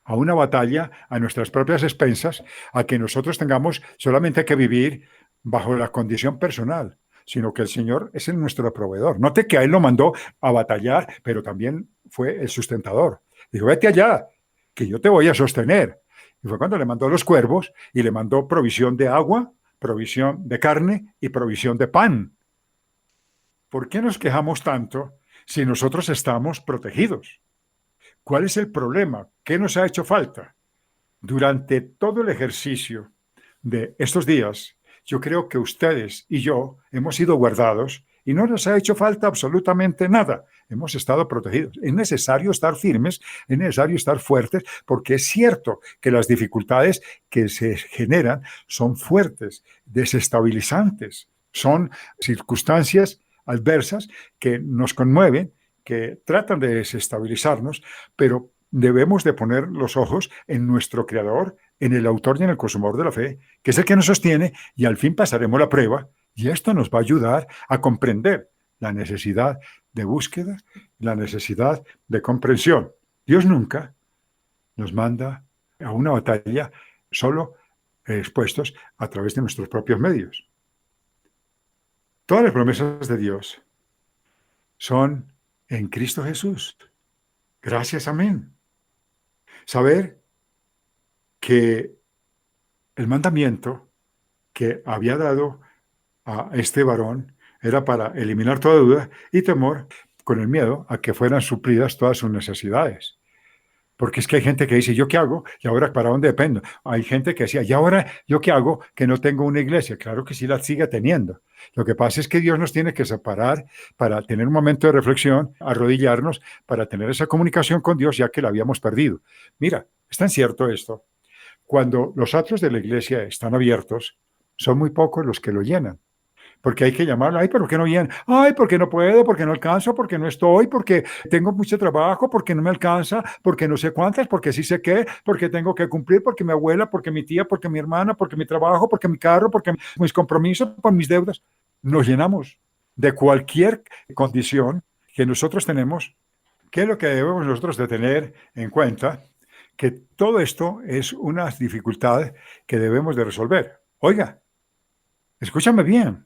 a una batalla a nuestras propias expensas, a que nosotros tengamos solamente que vivir bajo la condición personal, sino que el Señor es nuestro proveedor. Note que a Él lo mandó a batallar, pero también fue el sustentador. Dijo, vete allá, que yo te voy a sostener. Y fue cuando le mandó los cuervos y le mandó provisión de agua, provisión de carne y provisión de pan. ¿Por qué nos quejamos tanto si nosotros estamos protegidos? ¿Cuál es el problema? ¿Qué nos ha hecho falta? Durante todo el ejercicio de estos días, yo creo que ustedes y yo hemos sido guardados y no nos ha hecho falta absolutamente nada. Hemos estado protegidos. Es necesario estar firmes, es necesario estar fuertes, porque es cierto que las dificultades que se generan son fuertes, desestabilizantes, son circunstancias adversas que nos conmueven, que tratan de desestabilizarnos, pero debemos de poner los ojos en nuestro Creador, en el autor y en el consumador de la fe, que es el que nos sostiene, y al fin pasaremos la prueba, y esto nos va a ayudar a comprender la necesidad de búsqueda, la necesidad de comprensión. Dios nunca nos manda a una batalla solo expuestos a través de nuestros propios medios. Todas las promesas de Dios son en Cristo Jesús. Gracias, amén. Saber que el mandamiento que había dado a este varón era para eliminar toda duda y temor, con el miedo a que fueran suplidas todas sus necesidades. Porque es que hay gente que dice, ¿yo qué hago? ¿Y ahora para dónde dependo? Hay gente que decía, ¿y ahora yo qué hago que no tengo una iglesia? Claro que sí la sigue teniendo. Lo que pasa es que Dios nos tiene que separar para tener un momento de reflexión, arrodillarnos, para tener esa comunicación con Dios, ya que la habíamos perdido. Mira, Es tan cierto esto. Cuando los atrios de la iglesia están abiertos, son muy pocos los que lo llenan. Porque hay que llamarlo, ay, ¿por qué no viene? Ay, porque no puedo, porque no alcanzo, porque no estoy, porque tengo mucho trabajo, porque no me alcanza, porque no sé cuántas, porque sí sé qué, porque tengo que cumplir, porque mi abuela, porque mi tía, porque mi hermana, porque mi trabajo, porque mi carro, porque mis compromisos, por mis deudas. Nos llenamos de cualquier condición que nosotros tenemos. ¿Qué es lo que debemos nosotros de tener en cuenta? Que todo esto es una dificultad que debemos de resolver. Oiga, escúchame bien.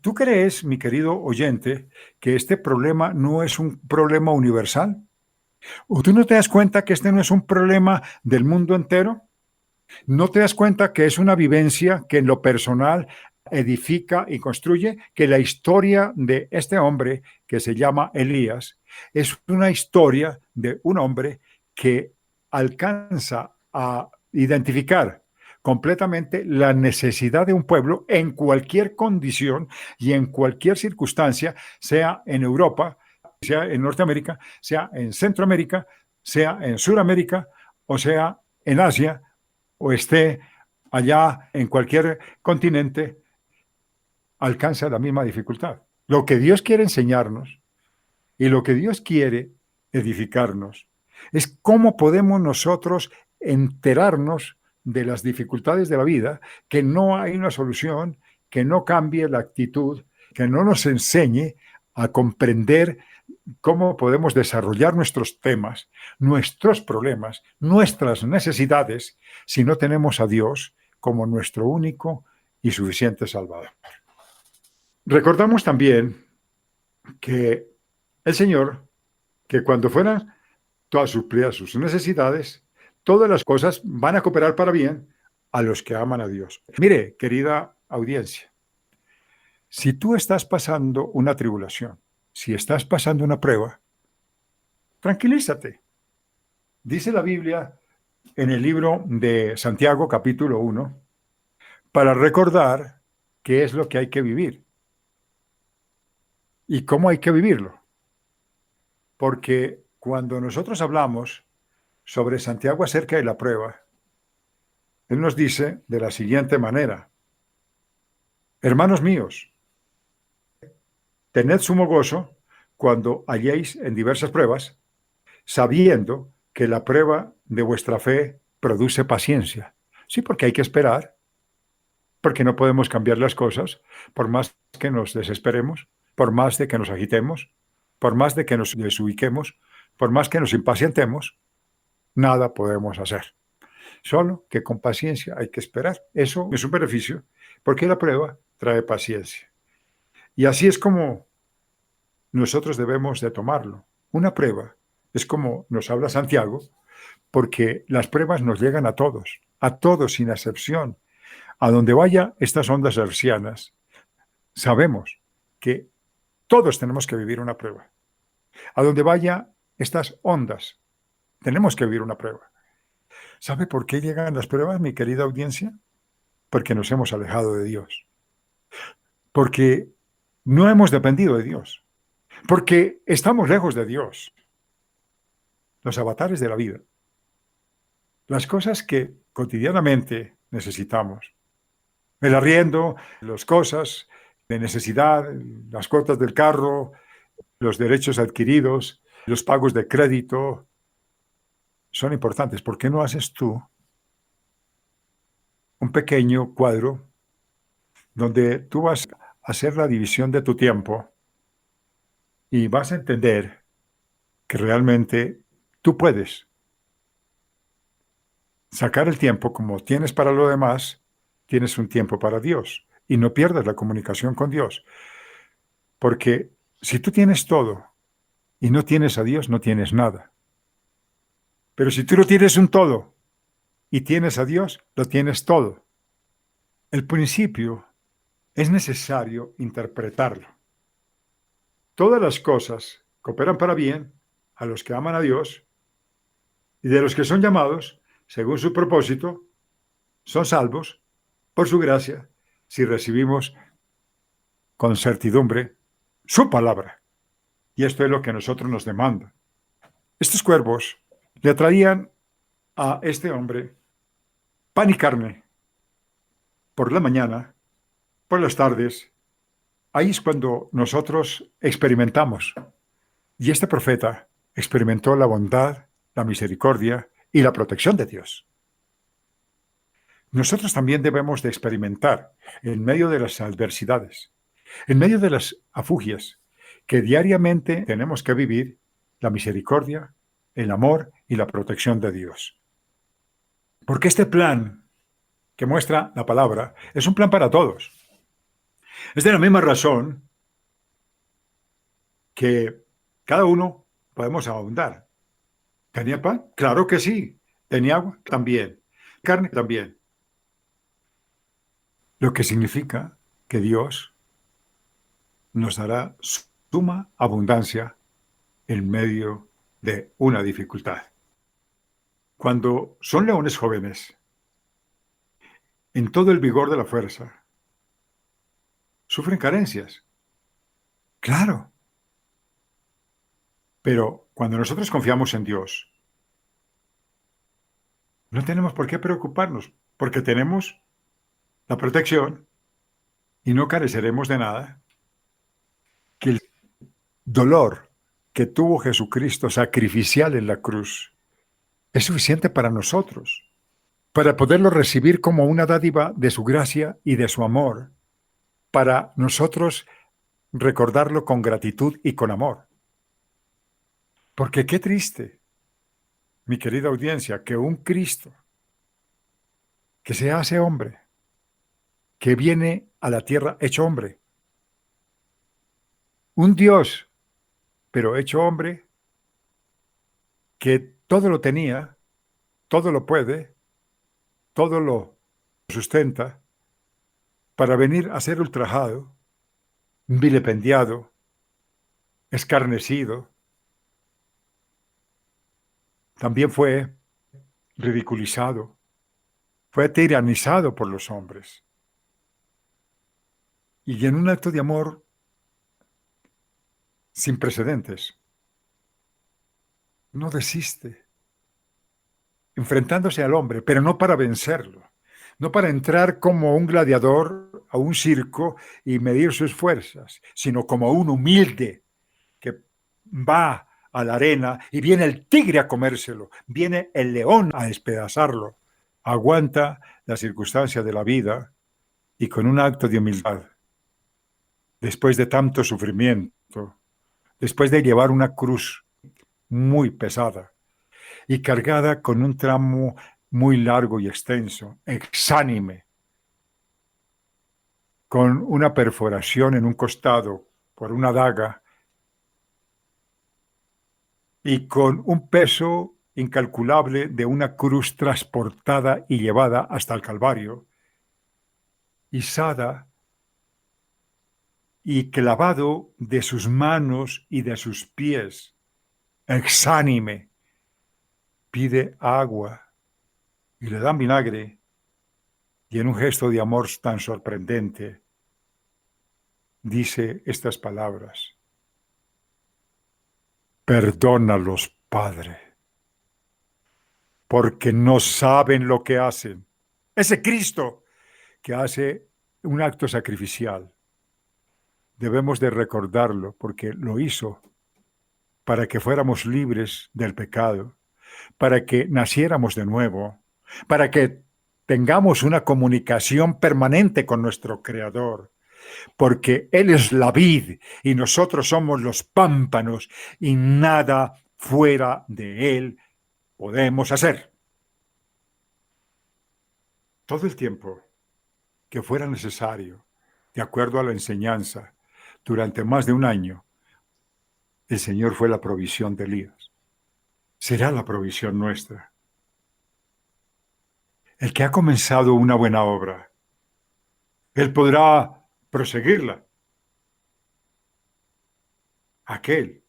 ¿Tú crees, mi querido oyente, que este problema no es un problema universal? ¿O tú no te das cuenta que este no es un problema del mundo entero? ¿No te das cuenta que es una vivencia que en lo personal edifica y construye? Que la historia de este hombre que se llama Elías es una historia de un hombre que alcanza a identificar completamente la necesidad de un pueblo en cualquier condición y en cualquier circunstancia, sea en Europa, sea en Norteamérica, sea en Centroamérica, sea en Sudamérica o sea en Asia o esté allá en cualquier continente, alcanza la misma dificultad. Lo que Dios quiere enseñarnos y lo que Dios quiere edificarnos es cómo podemos nosotros enterarnos de las dificultades de la vida, que no hay una solución, que no cambie la actitud, que no nos enseñe a comprender cómo podemos desarrollar nuestros temas, nuestros problemas, nuestras necesidades, si no tenemos a Dios como nuestro único y suficiente Salvador. Recordamos también que el Señor, que cuando fueran todas suplidas sus necesidades, todas las cosas van a cooperar para bien a los que aman a Dios. Mire, querida audiencia, si tú estás pasando una tribulación, si estás pasando una prueba, tranquilízate. Dice la Biblia en el libro de Santiago, capítulo 1, para recordar qué es lo que hay que vivir y cómo hay que vivirlo. Porque cuando nosotros hablamos sobre Santiago acerca de la prueba, él nos dice de la siguiente manera: hermanos míos, tened sumo gozo cuando halléis en diversas pruebas, sabiendo que la prueba de vuestra fe produce paciencia. Sí, porque hay que esperar, porque no podemos cambiar las cosas, por más que nos desesperemos, por más de que nos agitemos, por más de que nos desubiquemos, por más que nos impacientemos, nada podemos hacer. Solo que con paciencia hay que esperar. Eso es un beneficio, porque la prueba trae paciencia. Y así es como nosotros debemos de tomarlo. Una prueba es como nos habla Santiago, porque las pruebas nos llegan a todos sin excepción. A donde vaya estas ondas hercianas, sabemos que todos tenemos que vivir una prueba. A donde vaya estas ondas, tenemos que vivir una prueba. ¿Sabe por qué llegan las pruebas, mi querida audiencia? Porque nos hemos alejado de Dios. Porque no hemos dependido de Dios. Porque estamos lejos de Dios. Los avatares de la vida. Las cosas que cotidianamente necesitamos. El arriendo, las cosas de necesidad, las cuotas del carro, los derechos adquiridos, los pagos de crédito, son importantes. ¿Por qué no haces tú un pequeño cuadro donde tú vas a hacer la división de tu tiempo y vas a entender que realmente tú puedes sacar el tiempo como tienes para lo demás, tienes un tiempo para Dios y no pierdas la comunicación con Dios? Porque si tú tienes todo y no tienes a Dios, no tienes nada. Pero si tú no tienes un todo y tienes a Dios, lo tienes todo. El principio es necesario interpretarlo. Todas las cosas cooperan para bien a los que aman a Dios, y de los que son llamados, según su propósito, son salvos por su gracia, si recibimos con certidumbre su palabra. Y esto es lo que a nosotros nos demanda. Estos cuervos le traían a este hombre pan y carne por la mañana, por las tardes. Ahí es cuando nosotros experimentamos. Y este profeta experimentó la bondad, la misericordia y la protección de Dios. Nosotros también debemos de experimentar en medio de las adversidades, en medio de las afugias, que diariamente tenemos que vivir la misericordia, el amor y la protección de Dios. Porque este plan que muestra la palabra es un plan para todos. Es de la misma razón que cada uno podemos abundar. ¿Tenía pan? Claro que sí. ¿Tenía agua? También. ¿Carne? También. Lo que significa que Dios nos dará suma abundancia en medio de una dificultad. Cuando son leones jóvenes, en todo el vigor de la fuerza, sufren carencias. Claro. Pero cuando nosotros confiamos en Dios, no tenemos por qué preocuparnos, porque tenemos la protección y no careceremos de nada. Que el dolor que tuvo Jesucristo sacrificial en la cruz es suficiente para nosotros, para poderlo recibir como una dádiva de su gracia y de su amor, para nosotros recordarlo con gratitud y con amor. Porque qué triste, mi querida audiencia, que un Cristo que se hace hombre, que viene a la tierra hecho hombre, un Dios, pero hecho hombre, que todo lo tenía, todo lo puede, todo lo sustenta, para venir a ser ultrajado, vilipendiado, escarnecido. También fue ridiculizado, fue tiranizado por los hombres. Y en un acto de amor sin precedentes, no desiste, enfrentándose al hombre, pero no para vencerlo, no para entrar como un gladiador a un circo y medir sus fuerzas, sino como un humilde que va a la arena y viene el tigre a comérselo, viene el león a despedazarlo, aguanta la circunstancia de la vida y con un acto de humildad, después de tanto sufrimiento, después de llevar una cruz muy pesada y cargada con un tramo muy largo y extenso, exánime, con una perforación en un costado por una daga y con un peso incalculable de una cruz transportada y llevada hasta el Calvario, izada y clavado de sus manos y de sus pies, exánime, pide agua y le dan vinagre, y en un gesto de amor tan sorprendente dice estas palabras: perdónalos, Padre, porque no saben lo que hacen. Ese Cristo que hace un acto sacrificial, debemos de recordarlo porque lo hizo para que fuéramos libres del pecado, para que naciéramos de nuevo, para que tengamos una comunicación permanente con nuestro Creador, porque Él es la vid y nosotros somos los pámpanos y nada fuera de Él podemos hacer. Todo el tiempo que fuera necesario, de acuerdo a la enseñanza, durante más de un año, el Señor fue la provisión de Elías. Será la provisión nuestra. El que ha comenzado una buena obra, Él podrá proseguirla. Aquel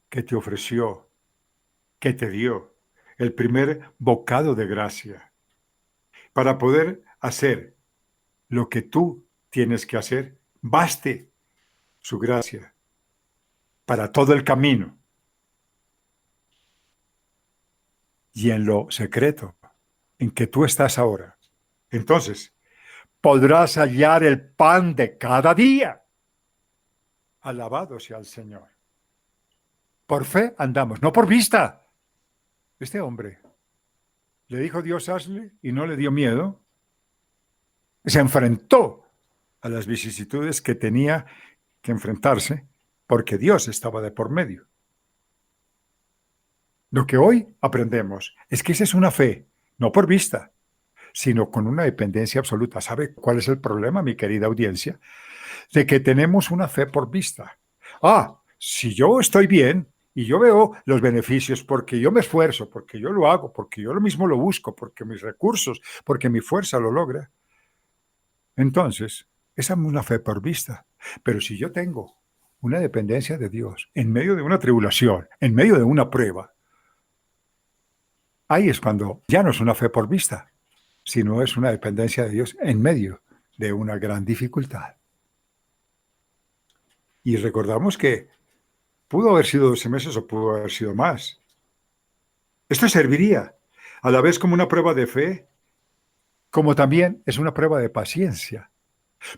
que te ofreció, que te dio el primer bocado de gracia para poder hacer lo que tú tienes que hacer, baste su gracia para todo el camino. y en lo secreto, en que tú estás ahora. Entonces, podrás hallar el pan de cada día. Alabado sea el Señor. Por fe andamos, no por vista. Este hombre le dijo Dios hazle y no le dio miedo. Se enfrentó a las vicisitudes que tenía que enfrentarse porque Dios estaba de por medio. Lo que hoy aprendemos es que esa es una fe, no por vista, sino con una dependencia absoluta. ¿Sabe cuál es el problema, mi querida audiencia? De que tenemos una fe por vista. Si yo estoy bien y yo veo los beneficios porque yo me esfuerzo, porque yo lo hago, porque yo lo mismo lo busco, porque mis recursos, porque mi fuerza lo logra, entonces esa es una fe por vista. Pero si yo tengo una dependencia de Dios en medio de una tribulación, en medio de una prueba, ahí es cuando ya no es una fe por vista, sino es una dependencia de Dios en medio de una gran dificultad. Y recordamos que pudo haber sido 12 meses o pudo haber sido más. Esto serviría a la vez como una prueba de fe, como también es una prueba de paciencia.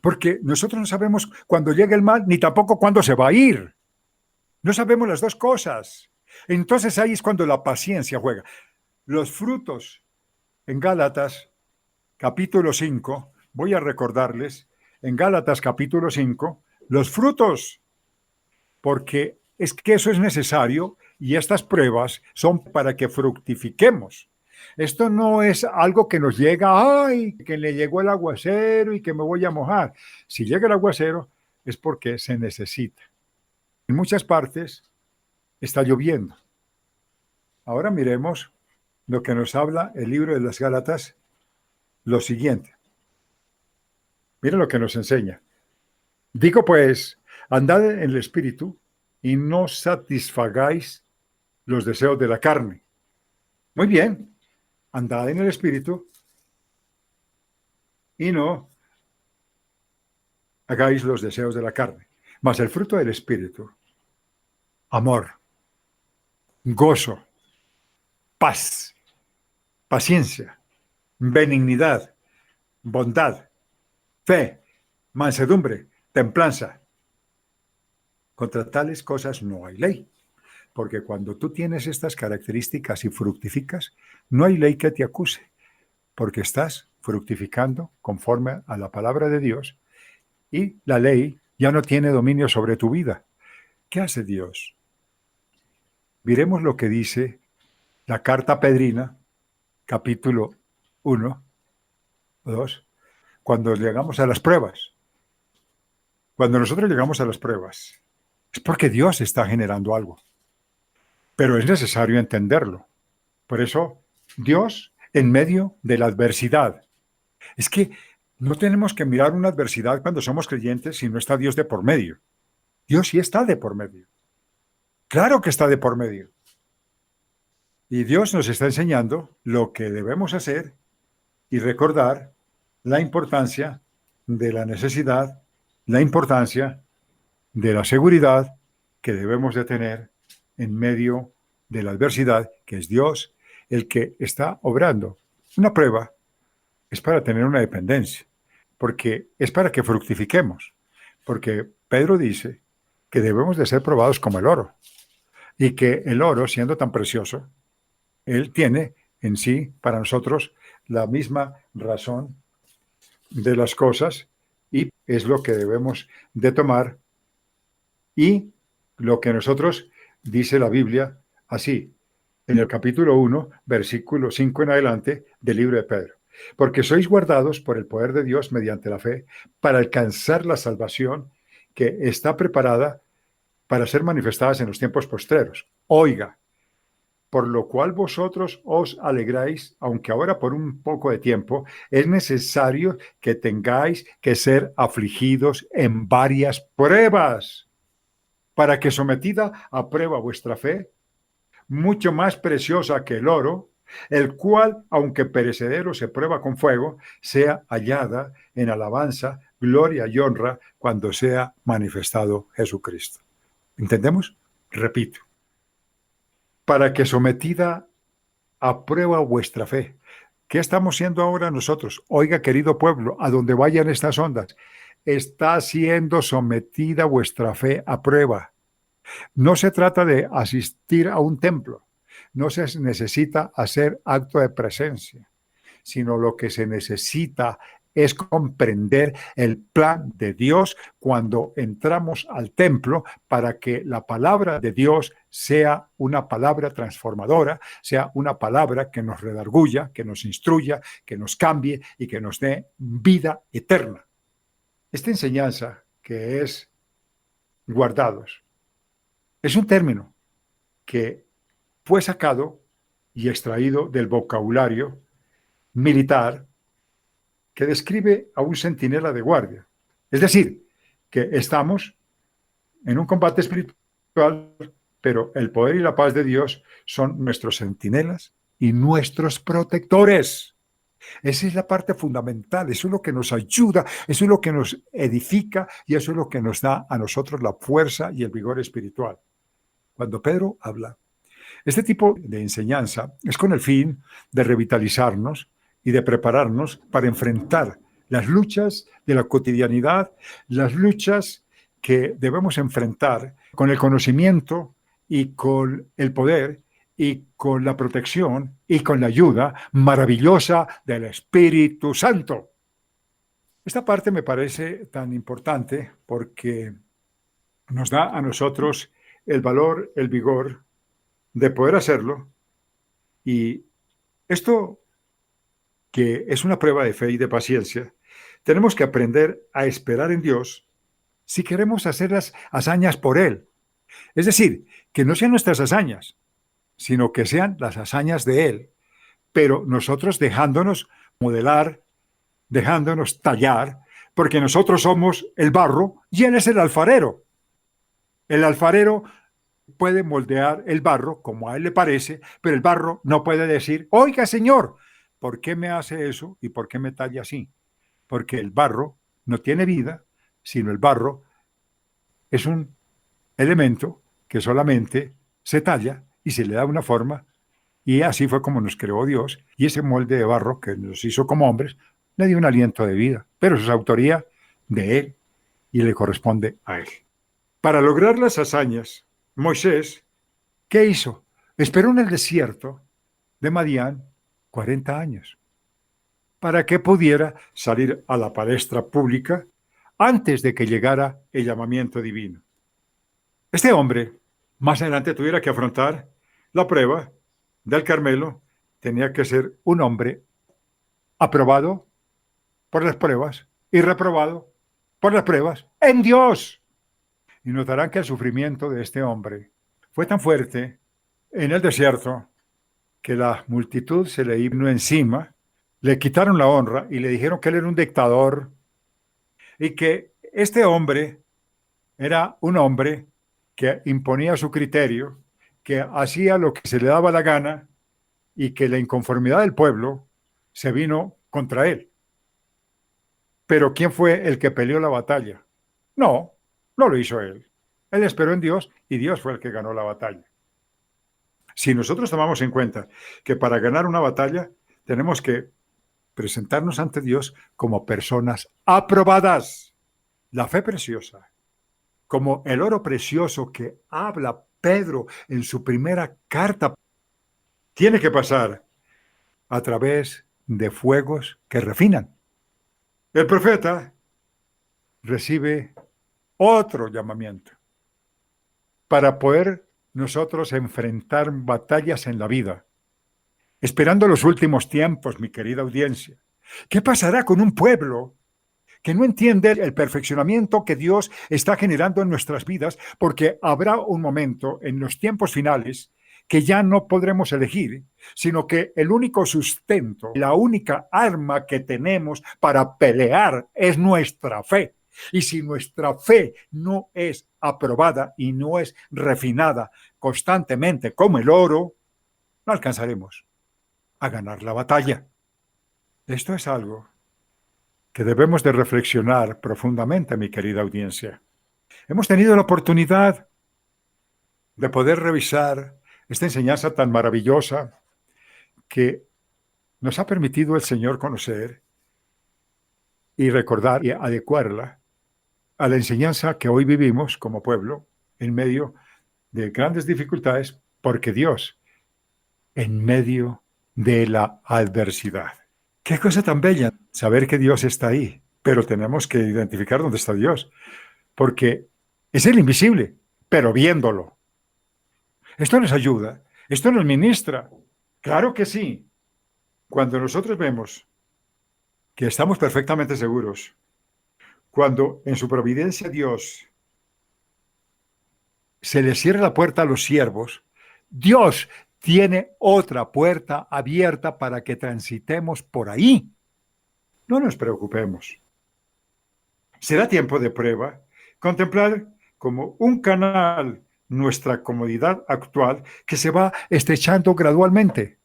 Porque nosotros no sabemos cuándo llega el mal, ni tampoco cuándo se va a ir. No sabemos las dos cosas. Entonces ahí es cuando la paciencia juega. Los frutos en Gálatas capítulo 5, voy a recordarles, en Gálatas capítulo 5, los frutos, porque es que eso es necesario y estas pruebas son para que fructifiquemos. Esto no es algo que nos llega, que le llegó el aguacero y que me voy a mojar. Si llega el aguacero es porque se necesita. En muchas partes está lloviendo. Ahora miremos lo que nos habla el libro de las Gálatas, lo siguiente. Mira lo que nos enseña. Digo pues, andad en el Espíritu y no satisfagáis los deseos de la carne. Muy bien, andad en el Espíritu y no hagáis los deseos de la carne. Mas el fruto del Espíritu, amor, gozo, paz, paciencia, benignidad, bondad, fe, mansedumbre, templanza. Contra tales cosas no hay ley, porque cuando tú tienes estas características y fructificas, no hay ley que te acuse, porque estás fructificando conforme a la palabra de Dios y la ley ya no tiene dominio sobre tu vida. ¿Qué hace Dios? Miremos lo que dice la carta pedrina, capítulo 1, 2, cuando llegamos a las pruebas. Cuando nosotros llegamos a las pruebas, es porque Dios está generando algo. Pero es necesario entenderlo. Por eso, Dios en medio de la adversidad. Es que no tenemos que mirar una adversidad cuando somos creyentes si no está Dios de por medio. Dios sí está de por medio. Claro que está de por medio. Y Dios nos está enseñando lo que debemos hacer y recordar la importancia de la necesidad, la importancia de la seguridad que debemos de tener en medio de la adversidad, que es Dios el que está obrando. Una prueba es para tener una dependencia, porque es para que fructifiquemos, porque Pedro dice que debemos de ser probados como el oro, y que el oro, siendo tan precioso, él tiene en sí, para nosotros, la misma razón de las cosas, y es lo que debemos de tomar, y lo que nosotros dice la Biblia así, en el capítulo 1, versículo 5 en adelante del libro de Pedro. Porque sois guardados por el poder de Dios mediante la fe para alcanzar la salvación que está preparada para ser manifestadas en los tiempos postreros. Oiga, por lo cual vosotros os alegráis, aunque ahora por un poco de tiempo, es necesario que tengáis que ser afligidos en varias pruebas, para que sometida a prueba vuestra fe, mucho más preciosa que el oro, el cual, aunque perecedero se prueba con fuego, sea hallada en alabanza, gloria y honra cuando sea manifestado Jesucristo. ¿Entendemos? Repito. Para que sometida a prueba vuestra fe. ¿Qué estamos haciendo ahora nosotros? Oiga, querido pueblo, a donde vayan estas ondas, está siendo sometida vuestra fe a prueba. No se trata de asistir a un templo, no se necesita hacer acto de presencia, sino lo que se necesita es comprender el plan de Dios cuando entramos al templo para que la palabra de Dios sea una palabra transformadora, sea una palabra que nos redarguya, que nos instruya, que nos cambie y que nos dé vida eterna. Esta enseñanza que es guardados es un término que fue sacado y extraído del vocabulario militar que describe a un centinela de guardia. Es decir, que estamos en un combate espiritual, pero el poder y la paz de Dios son nuestros centinelas y nuestros protectores. Esa es la parte fundamental, eso es lo que nos ayuda, eso es lo que nos edifica y eso es lo que nos da a nosotros la fuerza y el vigor espiritual. Cuando Pedro habla, este tipo de enseñanza es con el fin de revitalizarnos y de prepararnos para enfrentar las luchas de la cotidianidad, las luchas que debemos enfrentar con el conocimiento y con el poder y con la protección y con la ayuda maravillosa del Espíritu Santo. Esta parte me parece tan importante porque nos da a nosotros el valor, el vigor de poder hacerlo. Y esto, que es una prueba de fe y de paciencia, tenemos que aprender a esperar en Dios si queremos hacer las hazañas por Él. Es decir, que no sean nuestras hazañas, sino que sean las hazañas de Él, pero nosotros dejándonos modelar, dejándonos tallar, porque nosotros somos el barro y Él es el alfarero. El alfarero puede moldear el barro como a él le parece, pero el barro no puede decir, oiga, Señor, ¿por qué me hace eso y por qué me talla así? Porque el barro no tiene vida, sino el barro es un elemento que solamente se talla y se le da una forma, y así fue como nos creó Dios, y ese molde de barro que nos hizo como hombres le dio un aliento de vida, pero eso es autoría de Él y le corresponde a Él. Para lograr las hazañas, Moisés, ¿qué hizo? Esperó en el desierto de Madián 40 años para que pudiera salir a la palestra pública antes de que llegara el llamamiento divino. Este hombre, más adelante tuviera que afrontar la prueba del Carmelo, tenía que ser un hombre aprobado por las pruebas y reprobado por las pruebas en Dios. Y notarán que el sufrimiento de este hombre fue tan fuerte en el desierto que la multitud se le vino encima, le quitaron la honra y le dijeron que él era un dictador y que este hombre era un hombre que imponía su criterio, que hacía lo que se le daba la gana y que la inconformidad del pueblo se vino contra él. Pero ¿quién fue el que peleó la batalla? No lo hizo él. Él esperó en Dios y Dios fue el que ganó la batalla. Si nosotros tomamos en cuenta que para ganar una batalla tenemos que presentarnos ante Dios como personas aprobadas, la fe preciosa, como el oro precioso que habla Pedro en su primera carta, tiene que pasar a través de fuegos que refinan. El profeta recibe otro llamamiento para poder nosotros enfrentar batallas en la vida, esperando los últimos tiempos, mi querida audiencia. ¿Qué pasará con un pueblo que no entiende el perfeccionamiento que Dios está generando en nuestras vidas? Porque habrá un momento en los tiempos finales que ya no podremos elegir, sino que el único sustento, la única arma que tenemos para pelear es nuestra fe. Y si nuestra fe no es aprobada y no es refinada constantemente como el oro, no alcanzaremos a ganar la batalla. Esto es algo que debemos de reflexionar profundamente, mi querida audiencia. Hemos tenido la oportunidad de poder revisar esta enseñanza tan maravillosa que nos ha permitido el Señor conocer y recordar y adecuarla a la enseñanza que hoy vivimos como pueblo en medio de grandes dificultades, porque Dios en medio de la adversidad. Qué cosa tan bella saber que Dios está ahí, pero tenemos que identificar dónde está Dios, porque es el invisible, pero viéndolo. Esto nos ayuda, esto nos ministra. Claro que sí. Cuando nosotros vemos que estamos perfectamente seguros, cuando en su providencia Dios se le cierra la puerta a los siervos, Dios tiene otra puerta abierta para que transitemos por ahí. No nos preocupemos. Será tiempo de prueba, contemplar como un canal nuestra comodidad actual que se va estrechando gradualmente.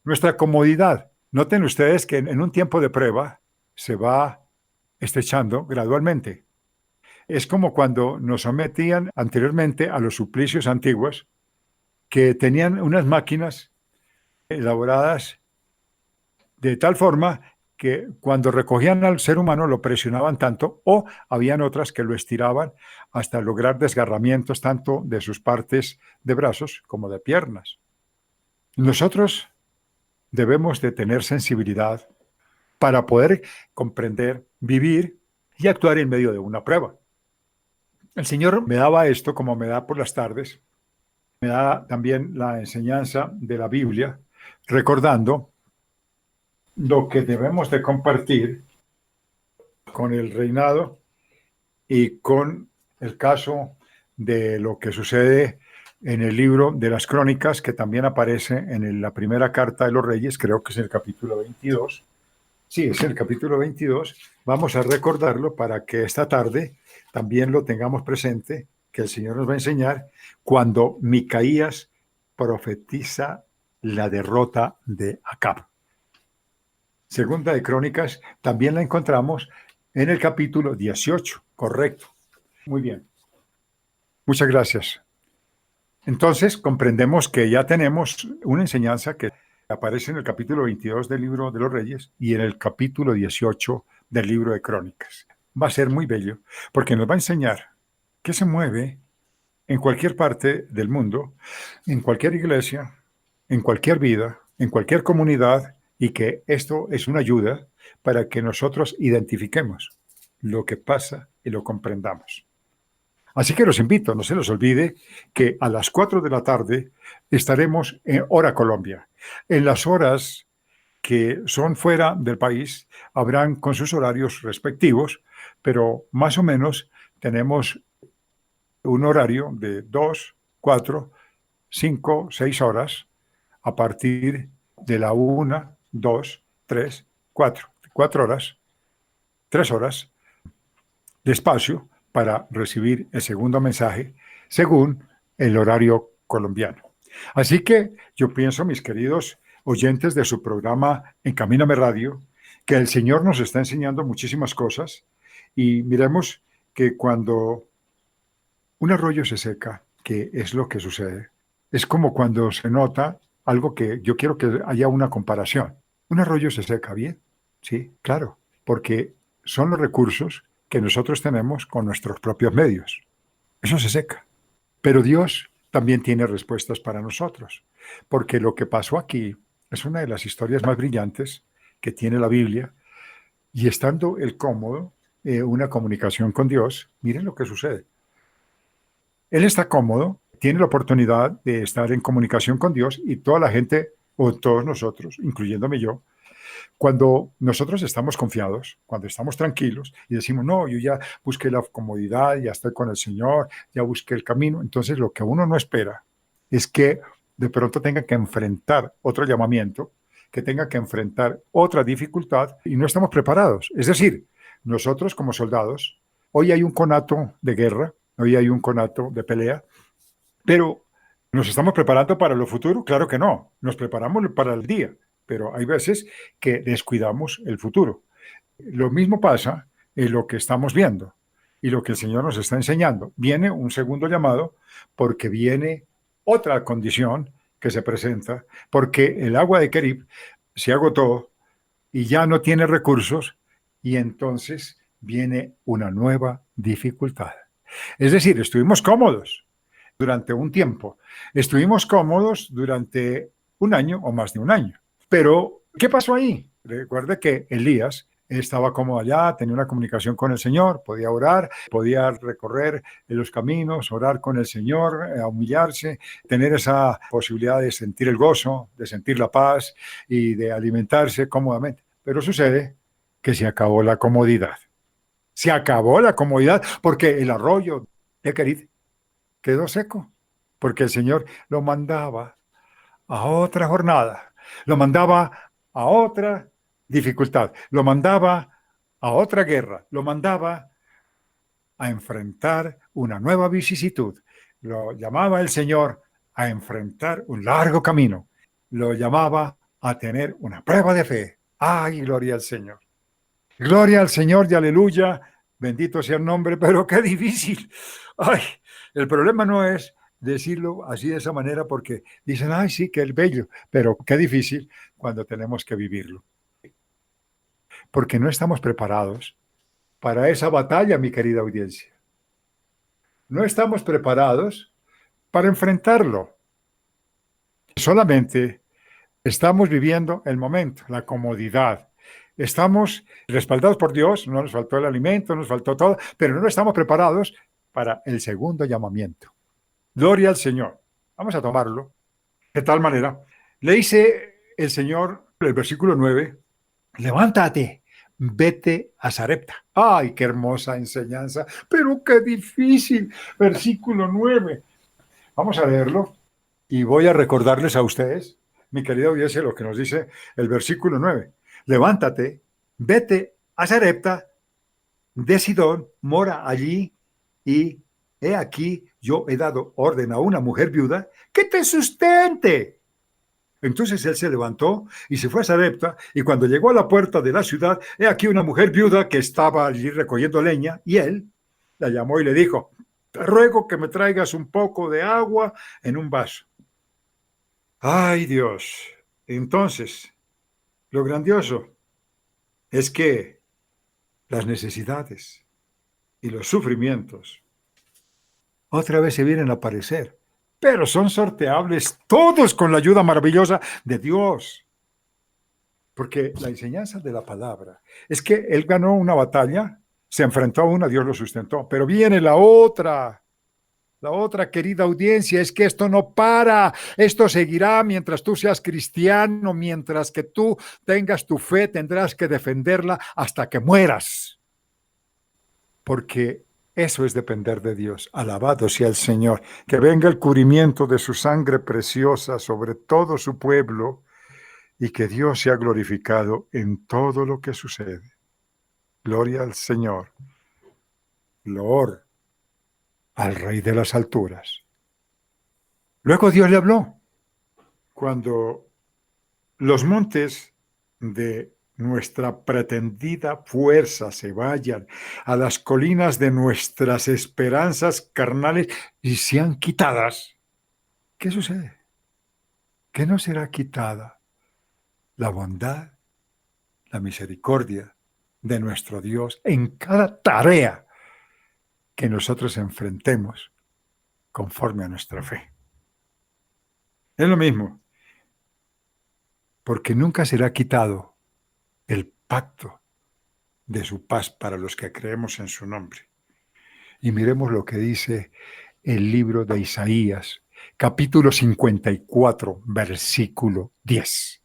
Nuestra comodidad. Noten ustedes que en un tiempo de prueba se va estrechando gradualmente. Es como cuando nos sometían anteriormente a los suplicios antiguos, que tenían unas máquinas elaboradas de tal forma que cuando recogían al ser humano lo presionaban tanto, o habían otras que lo estiraban hasta lograr desgarramientos tanto de sus partes de brazos como de piernas. Nosotros debemos de tener sensibilidad para poder comprender, vivir y actuar en medio de una prueba. El Señor me daba esto como me da por las tardes, me da también la enseñanza de la Biblia, recordando lo que debemos de compartir con el reinado y con el caso de lo que sucede en el libro de las Crónicas, que también aparece en la primera carta de los Reyes, creo que es el capítulo 22. Sí, es el capítulo 22. Vamos a recordarlo para que esta tarde también lo tengamos presente, que el Señor nos va a enseñar cuando Micaías profetiza la derrota de Acab. Segunda de Crónicas también la encontramos en el capítulo 18, correcto. Muy bien. Muchas gracias. Entonces comprendemos que ya tenemos una enseñanza que aparece en el capítulo 22 del libro de los Reyes y en el capítulo 18 del libro de Crónicas. Va a ser muy bello porque nos va a enseñar que se mueve en cualquier parte del mundo, en cualquier iglesia, en cualquier vida, en cualquier comunidad, y que esto es una ayuda para que nosotros identifiquemos lo que pasa y lo comprendamos. Así que los invito, no se los olvide, que a las 4 de la tarde estaremos en Hora Colombia. En las horas que son fuera del país, habrán con sus horarios respectivos, pero más o menos tenemos un horario de 2, 4, 5, 6 horas a partir de la 1, 2, 3, 4. 4 horas, 3 horas de espacio para recibir el segundo mensaje según el horario colombiano. Así que yo pienso, mis queridos oyentes de su programa Encamíname Radio, que el Señor nos está enseñando muchísimas cosas y miremos que cuando un arroyo se seca, que es lo que sucede, es como cuando se nota algo que yo quiero que haya una comparación. Un arroyo se seca, ¿bien? Sí, claro, porque son los recursos que nosotros tenemos con nuestros propios medios. Eso se seca. Pero Dios también tiene respuestas para nosotros, porque lo que pasó aquí es una de las historias más brillantes que tiene la Biblia, y estando él cómodo, una comunicación con Dios, miren lo que sucede. Él está cómodo, tiene la oportunidad de estar en comunicación con Dios, y toda la gente, o todos nosotros, incluyéndome yo, cuando nosotros estamos confiados, cuando estamos tranquilos y decimos, no, yo ya busqué la comodidad, ya estoy con el Señor, ya busqué el camino, entonces lo que uno no espera es que de pronto tenga que enfrentar otro llamamiento, que tenga que enfrentar otra dificultad y no estamos preparados. Es decir, nosotros como soldados, hoy hay un conato de guerra, hoy hay un conato de pelea, pero ¿nos estamos preparando para lo futuro? Claro que no, nos preparamos para el día, pero hay veces que descuidamos el futuro. Lo mismo pasa en lo que estamos viendo y lo que el Señor nos está enseñando. Viene un segundo llamado porque viene otra condición que se presenta, porque el agua de Kerib se agotó y ya no tiene recursos, y entonces viene una nueva dificultad. Es decir, estuvimos cómodos durante un tiempo, estuvimos cómodos durante un año o más de un año. Pero, ¿qué pasó ahí? Recuerde que Elías estaba cómodo allá, tenía una comunicación con el Señor, podía orar, podía recorrer los caminos, orar con el Señor, humillarse, tener esa posibilidad de sentir el gozo, de sentir la paz y de alimentarse cómodamente. Pero sucede que se acabó la comodidad. Se acabó la comodidad porque el arroyo de Kerit quedó seco, porque el Señor lo mandaba a otra jornada, lo mandaba a otra dificultad, lo mandaba a otra guerra, lo mandaba a enfrentar una nueva vicisitud, lo llamaba el Señor a enfrentar un largo camino, lo llamaba a tener una prueba de fe. ¡Ay, gloria al Señor! Gloria al Señor y aleluya, bendito sea el nombre, pero qué difícil. Ay, el problema no es decirlo así de esa manera porque dicen, ay, sí, que es bello, pero qué difícil cuando tenemos que vivirlo. Porque no estamos preparados para esa batalla, mi querida audiencia. No estamos preparados para enfrentarlo. Solamente estamos viviendo el momento, la comodidad. Estamos respaldados por Dios, no nos faltó el alimento, nos faltó todo, pero no estamos preparados para el segundo llamamiento. Gloria al Señor. Vamos a tomarlo. De tal manera, le dice el Señor, el versículo 9, levántate, vete a Sarepta. ¡Ay, qué hermosa enseñanza! Pero qué difícil. Versículo 9. Vamos a leerlo y voy a recordarles a ustedes, mi querida audiencia, lo que nos dice el versículo 9. Levántate, vete a Sarepta de Sidón, mora allí y he aquí, yo he dado orden a una mujer viuda que te sustente. Entonces él se levantó y se fue a Sarepta, y cuando llegó a la puerta de la ciudad, he aquí una mujer viuda que estaba allí recogiendo leña, y él la llamó y le dijo, te ruego que me traigas un poco de agua en un vaso. ¡Ay, Dios! Entonces, lo grandioso es que las necesidades y los sufrimientos otra vez se vienen a aparecer, pero son sorteables todos con la ayuda maravillosa de Dios. Porque la enseñanza de la palabra es que él ganó una batalla, se enfrentó a una, Dios lo sustentó, pero viene la otra. La otra, querida audiencia, es que esto no para, esto seguirá mientras tú seas cristiano, mientras que tú tengas tu fe, tendrás que defenderla hasta que mueras. Porque eso es depender de Dios. Alabado sea el Señor. Que venga el cubrimiento de su sangre preciosa sobre todo su pueblo y que Dios sea glorificado en todo lo que sucede. Gloria al Señor. Loor al Rey de las alturas. Luego Dios le habló. Cuando los montes de nuestra pretendida fuerza se vayan a las colinas de nuestras esperanzas carnales y sean quitadas, ¿qué sucede? ¿Qué no será quitada? La bondad, la misericordia de nuestro Dios en cada tarea que nosotros enfrentemos conforme a nuestra fe. Es lo mismo, porque nunca será quitado el pacto de su paz para los que creemos en su nombre. Y miremos lo que dice el libro de Isaías, capítulo 54, versículo 10.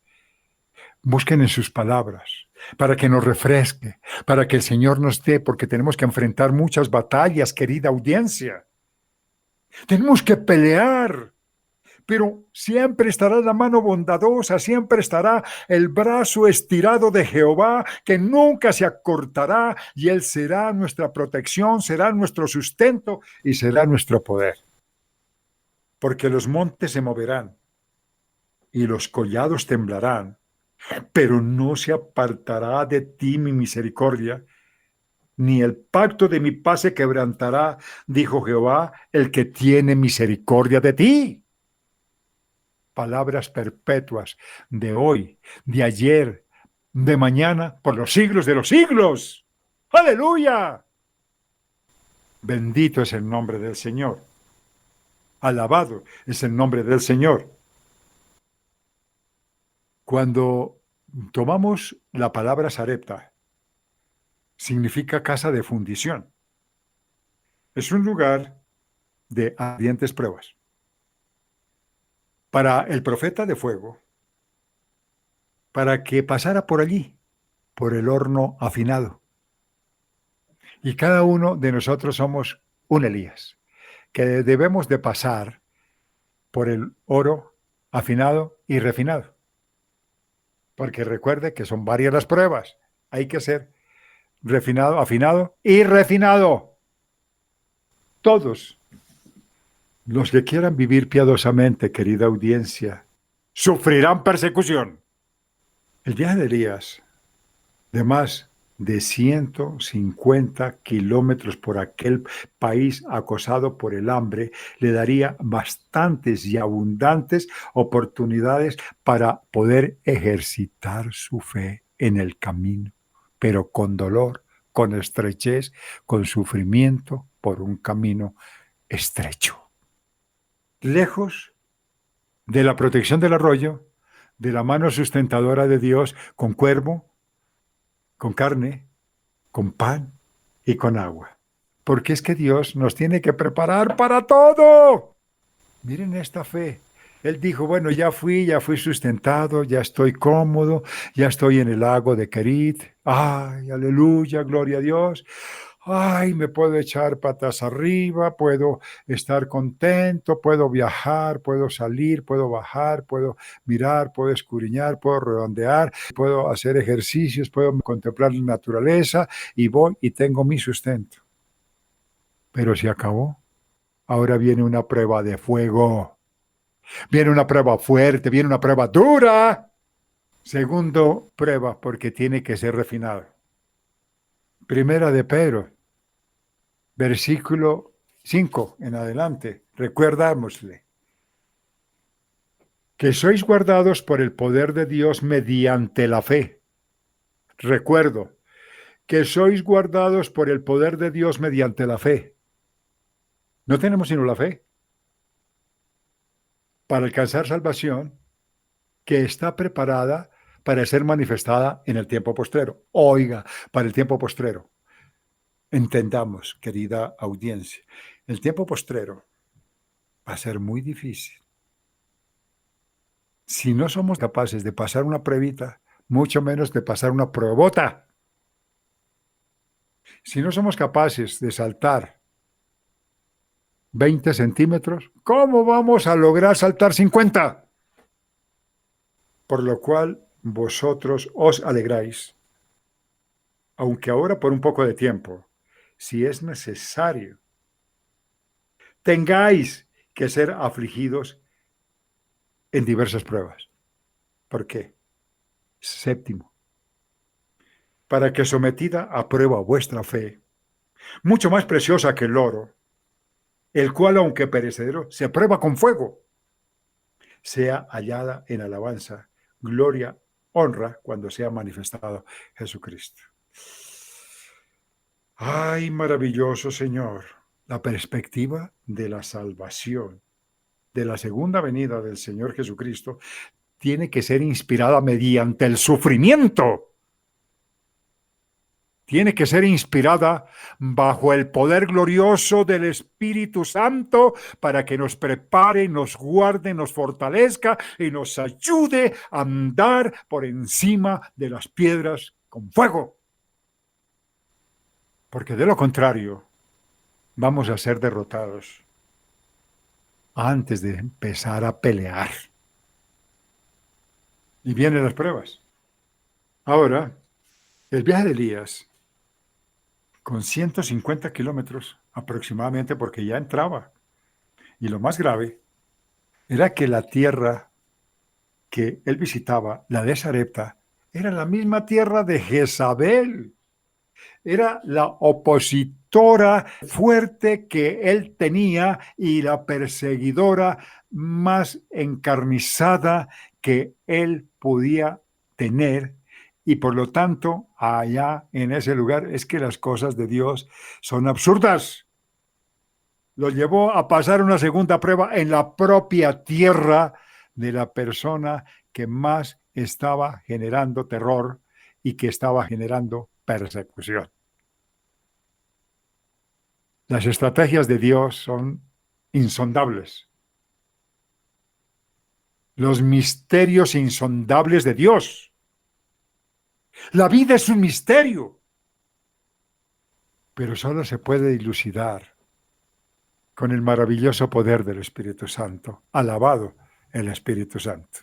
Busquen en sus palabras para que nos refresque, para que el Señor nos dé, porque tenemos que enfrentar muchas batallas, querida audiencia. Tenemos que pelear, pero siempre estará la mano bondadosa, siempre estará el brazo estirado de Jehová, que nunca se acortará, y Él será nuestra protección, será nuestro sustento y será nuestro poder. Porque los montes se moverán y los collados temblarán, pero no se apartará de ti mi misericordia, ni el pacto de mi paz se quebrantará, dijo Jehová, el que tiene misericordia de ti. palabras perpetuas de hoy, de ayer, de mañana, por los siglos de los siglos. ¡Aleluya! Bendito es el nombre del Señor. Alabado es el nombre del Señor. Cuando tomamos la palabra Sarepta, significa casa de fundición. Es un lugar de ardientes pruebas. Para el profeta de fuego, para que pasara por allí, por el horno afinado. Y cada uno de nosotros somos un Elías, que debemos de pasar por el oro afinado y refinado. Porque recuerde que son varias las pruebas. Hay que ser refinado, afinado y refinado. Todos los que quieran vivir piadosamente, querida audiencia, sufrirán persecución. El viaje de Elías, de más de 150 kilómetros por aquel país acosado por el hambre, le daría bastantes y abundantes oportunidades para poder ejercitar su fe en el camino, pero con dolor, con estrechez, con sufrimiento por un camino estrecho. Lejos de la protección del arroyo, de la mano sustentadora de Dios, con cuervo, con carne, con pan y con agua. Porque es que Dios nos tiene que preparar para todo. Miren esta fe. Él dijo, bueno, ya fui sustentado, ya estoy cómodo, ya estoy en el lago de Kerit. Ay, aleluya, gloria a Dios. Ay, me puedo echar patas arriba, puedo estar contento, puedo viajar, puedo salir, puedo bajar, puedo mirar, puedo escudriñar, puedo redondear, puedo hacer ejercicios, puedo contemplar la naturaleza y voy y tengo mi sustento. Pero se acabó. Ahora viene una prueba de fuego. Viene una prueba fuerte, viene una prueba dura. Segundo prueba, porque tiene que ser refinado. Primera de Pedro, versículo 5 en adelante, recuerdámosle que sois guardados por el poder de Dios mediante la fe. Recuerdo que sois guardados por el poder de Dios mediante la fe. No tenemos sino la fe para alcanzar salvación que está preparada para ser manifestada en el tiempo postrero. Oiga, para el tiempo postrero. Entendamos, querida audiencia, el tiempo postrero va a ser muy difícil. Si no somos capaces de pasar una pruebita, mucho menos de pasar una pruebota. Si no somos capaces de saltar 20 centímetros, ¿cómo vamos a lograr saltar 50? Por lo cual vosotros os alegráis, aunque ahora por un poco de tiempo, si es necesario, tengáis que ser afligidos en diversas pruebas. ¿Por qué? Séptimo, para que sometida a prueba vuestra fe, mucho más preciosa que el oro, el cual, aunque perecedero, se prueba con fuego, sea hallada en alabanza, gloria, honra, cuando sea manifestado Jesucristo. ¡Ay, maravilloso Señor! La perspectiva de la salvación, de la segunda venida del Señor Jesucristo, tiene que ser inspirada mediante el sufrimiento. Tiene que ser inspirada bajo el poder glorioso del Espíritu Santo para que nos prepare, nos guarde, nos fortalezca y nos ayude a andar por encima de las piedras con fuego. Porque de lo contrario, vamos a ser derrotados antes de empezar a pelear. Y vienen las pruebas. Ahora, el viaje de Elías, con 150 kilómetros aproximadamente, porque ya entraba. Y lo más grave era que la tierra que él visitaba, la de Sarepta, era la misma tierra de Jezabel. Era la opositora fuerte que él tenía y la perseguidora más encarnizada que él podía tener. Y por lo tanto, allá en ese lugar es que las cosas de Dios son absurdas. Lo llevó a pasar una segunda prueba en la propia tierra de la persona que más estaba generando terror y que estaba generando persecución. Las estrategias de Dios son insondables. Los misterios insondables de Dios. La vida es un misterio, pero solo se puede dilucidar con el maravilloso poder del Espíritu Santo. Alabado el Espíritu Santo.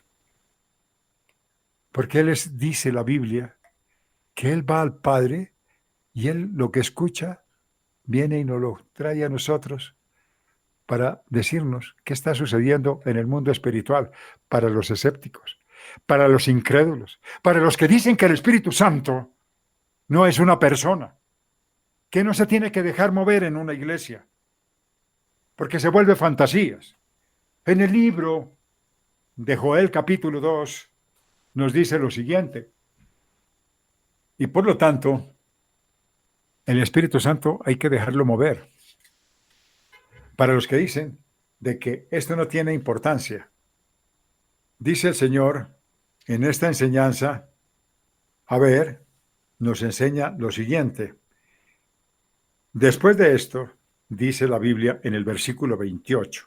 Porque dice la Biblia que Él va al Padre y Él lo que escucha viene y nos lo trae a nosotros para decirnos qué está sucediendo en el mundo espiritual para los escépticos, para los incrédulos, para los que dicen que el Espíritu Santo no es una persona, que no se tiene que dejar mover en una iglesia, porque se vuelve fantasías. En el libro de Joel capítulo 2 nos dice lo siguiente: y por lo tanto, el Espíritu Santo hay que dejarlo mover. Para los que dicen de que esto no tiene importancia, dice el Señor en esta enseñanza, nos enseña lo siguiente. Después de esto, dice la Biblia en el versículo 28,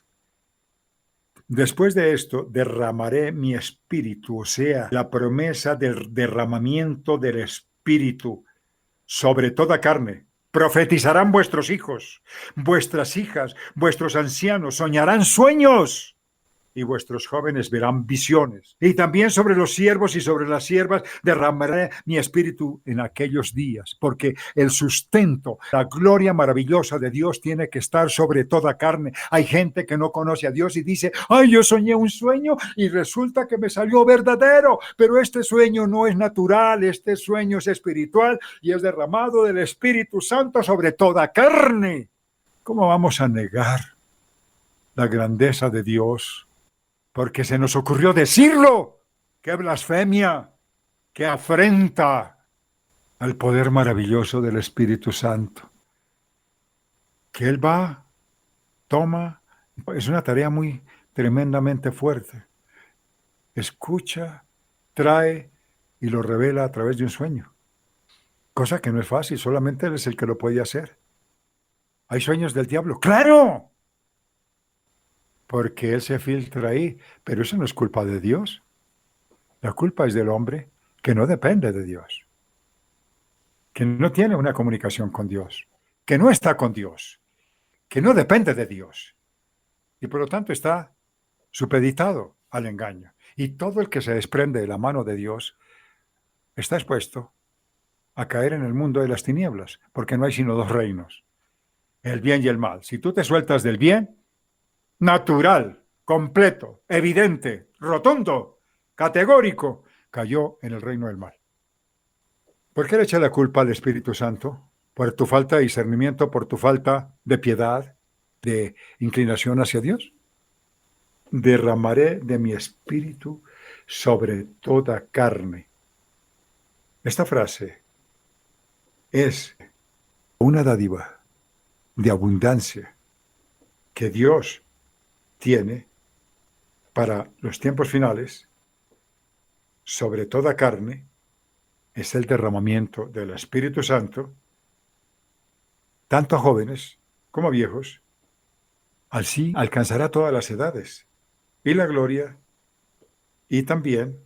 después de esto derramaré mi espíritu, o sea, la promesa del derramamiento del espíritu sobre toda carne. Profetizarán vuestros hijos, vuestras hijas, vuestros ancianos soñarán sueños y vuestros jóvenes verán visiones. Y también sobre los siervos y sobre las siervas derramaré mi espíritu en aquellos días, porque el sustento, la gloria maravillosa de Dios tiene que estar sobre toda carne. Hay gente que no conoce a Dios y dice, ay, yo soñé un sueño y resulta que me salió verdadero, pero este sueño no es natural, este sueño es espiritual y es derramado del Espíritu Santo sobre toda carne. ¿Cómo vamos a negar la grandeza de Dios? Porque se nos ocurrió decirlo. ¡Qué blasfemia! ¡Qué afrenta al poder maravilloso del Espíritu Santo! Que Él va, toma, es una tarea muy tremendamente fuerte. Escucha, trae y lo revela a través de un sueño. Cosa que no es fácil, solamente Él es el que lo puede hacer. ¿Hay sueños del diablo? ¡Claro! Porque Él se filtra ahí, pero eso no es culpa de Dios. La culpa es del hombre que no depende de Dios, que no tiene una comunicación con Dios, que no está con Dios, que no depende de Dios y por lo tanto está supeditado al engaño. Y todo el que se desprende de la mano de Dios está expuesto a caer en el mundo de las tinieblas, porque no hay sino dos reinos, el bien y el mal. Si tú te sueltas del bien, natural, completo, evidente, rotundo, categórico, cayó en el reino del mal. ¿Por qué le echa la culpa al Espíritu Santo? Por tu falta de discernimiento, por tu falta de piedad, de inclinación hacia Dios. Derramaré de mi espíritu sobre toda carne. Esta frase es una dádiva de abundancia que Dios tiene para los tiempos finales sobre toda carne. Es el derramamiento del Espíritu Santo, tanto a jóvenes como a viejos. Así alcanzará todas las edades y la gloria, y también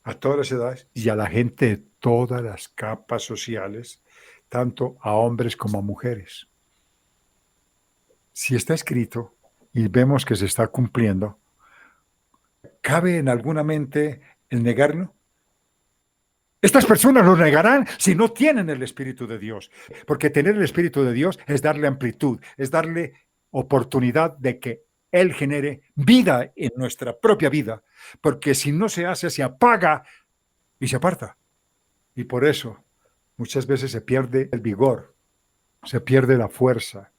a todas las edades y a la gente de todas las capas sociales, tanto a hombres como a mujeres. Si está escrito y vemos que se está cumpliendo, ¿cabe en alguna mente el negarlo? Estas personas lo negarán si no tienen el Espíritu de Dios, porque tener el Espíritu de Dios es darle amplitud, es darle oportunidad de que Él genere vida en nuestra propia vida, porque si no se hace, se apaga y se aparta. Y por eso Muchas veces se pierde el vigor, se pierde la fuerza,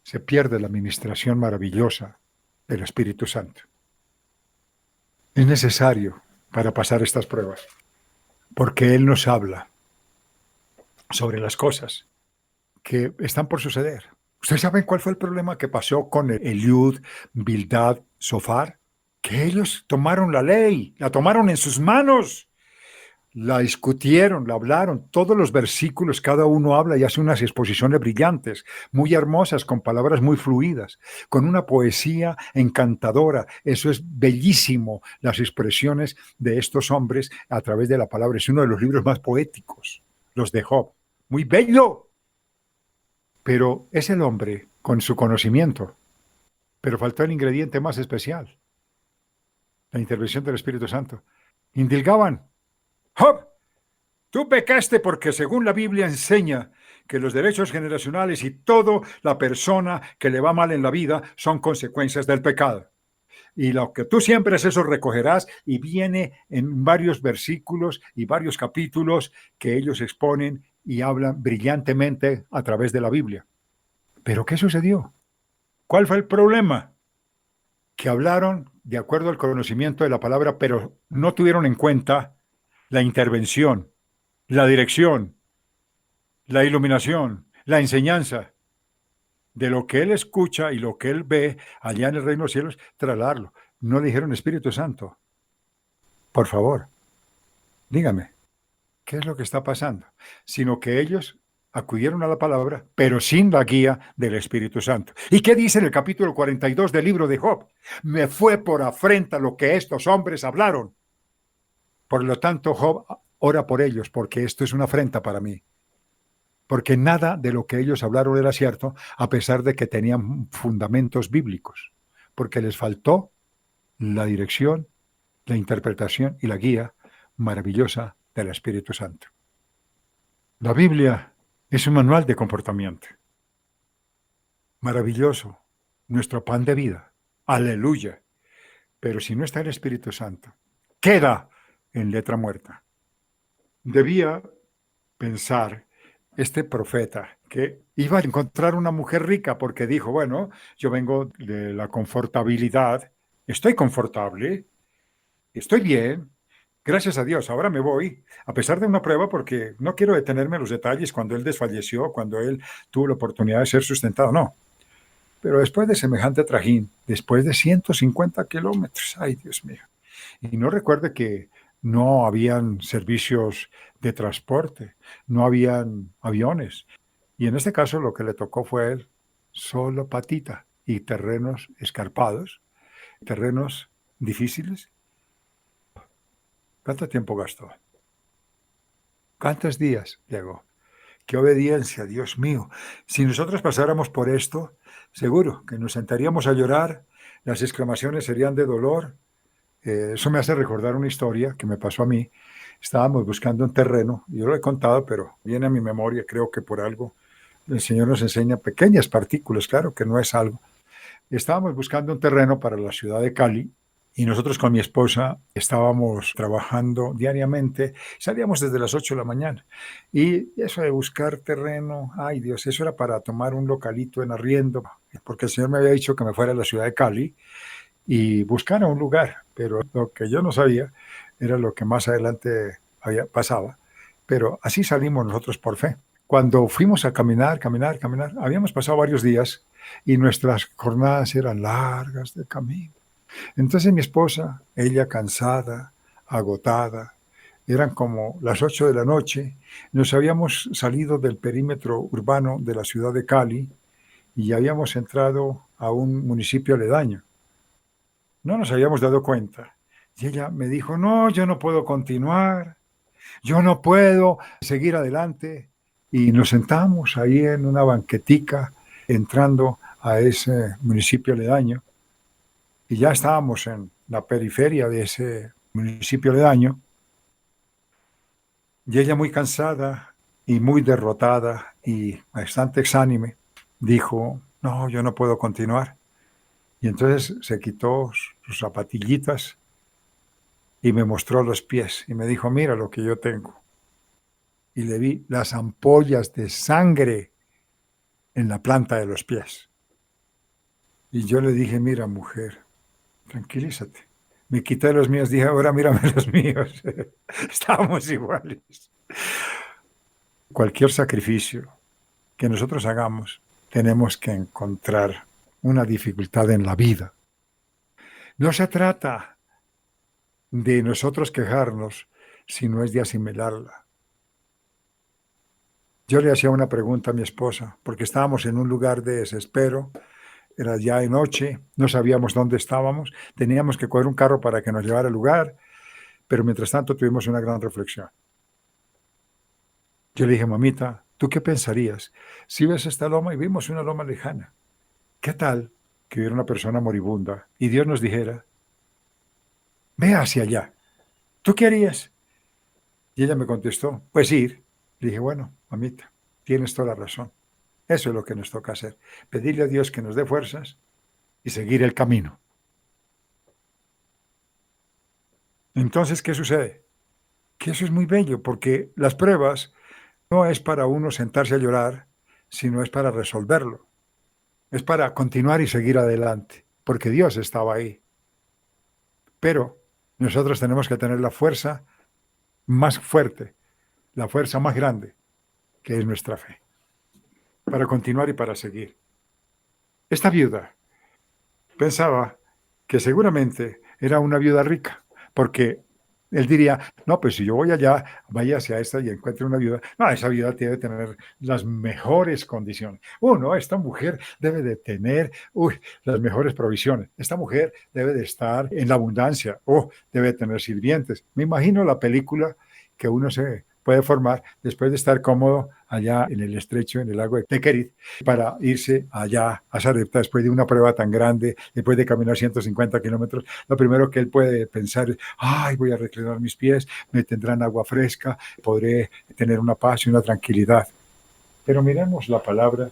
se pierde la administración maravillosa del Espíritu Santo. Es necesario para pasar estas pruebas, porque Él nos habla sobre las cosas que están por suceder. ¿Ustedes saben cuál fue el problema que pasó con Eliud, Bildad, Zofar? Que ellos tomaron la ley, la tomaron en sus manos, la discutieron, la hablaron, todos los versículos, cada uno habla y hace unas exposiciones brillantes, muy hermosas, con palabras muy fluidas, con una poesía encantadora. Eso es bellísimo, las expresiones de estos hombres a través de la palabra. Es uno de los libros más poéticos, los de Job. Muy bello. Pero es el hombre con su conocimiento. Pero faltó el ingrediente más especial, la intervención del Espíritu Santo. Indilgaban: Job, tú pecaste porque según la Biblia enseña que los derechos generacionales y toda la persona que le va mal en la vida son consecuencias del pecado. Y lo que tú siembres, eso recogerás, y viene en varios versículos y varios capítulos que ellos exponen y hablan brillantemente a través de la Biblia. ¿Pero qué sucedió? ¿Cuál fue el problema? Que hablaron de acuerdo al conocimiento de la palabra, pero no tuvieron en cuenta la intervención, la dirección, la iluminación, la enseñanza de lo que él escucha y lo que él ve allá en el reino de los cielos, trasladarlo. No le dijeron Espíritu Santo. Por favor, dígame, ¿qué es lo que está pasando? Sino que ellos acudieron a la palabra, pero sin la guía del Espíritu Santo. ¿Y qué dice en el capítulo 42 del libro de Job? Me fue por afrenta lo que estos hombres hablaron. Por lo tanto, Job ora por ellos, porque esto es una afrenta para mí. Porque nada de lo que ellos hablaron era cierto, a pesar de que tenían fundamentos bíblicos. Porque les faltó la dirección, la interpretación y la guía maravillosa del Espíritu Santo. La Biblia es un manual de comportamiento. Maravilloso, nuestro pan de vida. Aleluya. Pero si no está el Espíritu Santo, queda en letra muerta. Debía pensar este profeta que iba a encontrar una mujer rica porque dijo, bueno, yo vengo de la confortabilidad, estoy confortable, estoy bien, gracias a Dios, ahora me voy, a pesar de una prueba, porque no quiero detenerme en los detalles cuando él desfalleció, cuando él tuvo la oportunidad de ser sustentado, no. Pero después de semejante trajín, después de 150 kilómetros, ay Dios mío, y no recuerde que no habían servicios de transporte, no habían aviones. Y en este caso lo que le tocó fue a él solo patita y terrenos escarpados, terrenos difíciles. ¿Cuánto tiempo gastó? ¿Cuántos días llegó? ¡Qué obediencia, Dios mío! Si nosotros pasáramos por esto, seguro que nos sentaríamos a llorar, las exclamaciones serían de dolor. Eso me hace recordar una historia que me pasó a mí. Estábamos buscando un terreno, yo lo he contado, pero viene a mi memoria, creo que por algo. El Señor nos enseña pequeñas partículas, claro que no es algo. Estábamos buscando un terreno para la ciudad de Cali y nosotros con mi esposa estábamos trabajando diariamente, salíamos desde las 8 de la mañana. Y eso de buscar terreno, ay Dios, eso era para tomar un localito en arriendo, porque el Señor me había dicho que me fuera a la ciudad de Cali y buscar un lugar, pero lo que yo no sabía era lo que más adelante pasaba, pero así salimos nosotros por fe. Cuando fuimos a caminar, habíamos pasado varios días y nuestras jornadas eran largas de camino. Entonces mi esposa, ella cansada, agotada, eran como las 8 de la noche, nos habíamos salido del perímetro urbano de la ciudad de Cali y habíamos entrado a un municipio aledaño. No nos habíamos dado cuenta. Y ella me dijo, no, yo no puedo continuar, yo no puedo seguir adelante. Y nos sentamos ahí en una banquetica, entrando a ese municipio aledaño. Y ya estábamos en la periferia de ese municipio aledaño. Y ella muy cansada y muy derrotada y bastante exánime, dijo, no, yo no puedo continuar. Y entonces se quitó sus zapatillitas y me mostró los pies y me dijo, mira lo que yo tengo. y le vi las ampollas de sangre en la planta de los pies. Y yo le dije, mira, mujer, tranquilízate. Me quité los míos, dije, ahora mírame los míos. Estábamos iguales. Cualquier sacrificio que nosotros hagamos, tenemos que encontrar una dificultad en la vida. No se trata de nosotros quejarnos, sino es de asimilarla. Yo le hacía una pregunta a mi esposa, porque estábamos en un lugar de desespero, era ya de noche, no sabíamos dónde estábamos, teníamos que coger un carro para que nos llevara al lugar, pero mientras tanto tuvimos una gran reflexión. Yo le dije, mamita, ¿tú qué pensarías si ves esta loma y vimos una loma lejana? ¿Qué tal que hubiera una persona moribunda y Dios nos dijera, ve hacia allá? ¿Tú qué harías? Y ella me contestó, pues ir. Le dije, bueno, mamita, tienes toda la razón. Eso es lo que nos toca hacer. Pedirle a Dios que nos dé fuerzas y seguir el camino. Entonces, ¿qué sucede? Que eso es muy bello, porque las pruebas no es para uno sentarse a llorar, sino es para resolverlo. Es para continuar y seguir adelante, porque Dios estaba ahí. Pero nosotros tenemos que tener la fuerza más fuerte, la fuerza más grande, que es nuestra fe, para continuar y para seguir. Esta viuda pensaba que seguramente era una viuda rica, porque él diría, no, pues si yo voy allá, vaya hacia esta y encuentre una viuda, no, esa viuda tiene que tener las mejores condiciones. No, esta mujer debe de tener las mejores provisiones. Esta mujer debe de estar en la abundancia, debe de tener sirvientes. Me imagino la película que uno se puede formar después de estar cómodo allá en el estrecho, en el lago de Tequerit, para irse allá a Sarepta después de una prueba tan grande, después de caminar 150 kilómetros. Lo primero que él puede pensar es, voy a reclinar mis pies, me tendrán agua fresca, podré tener una paz y una tranquilidad. Pero miremos la palabra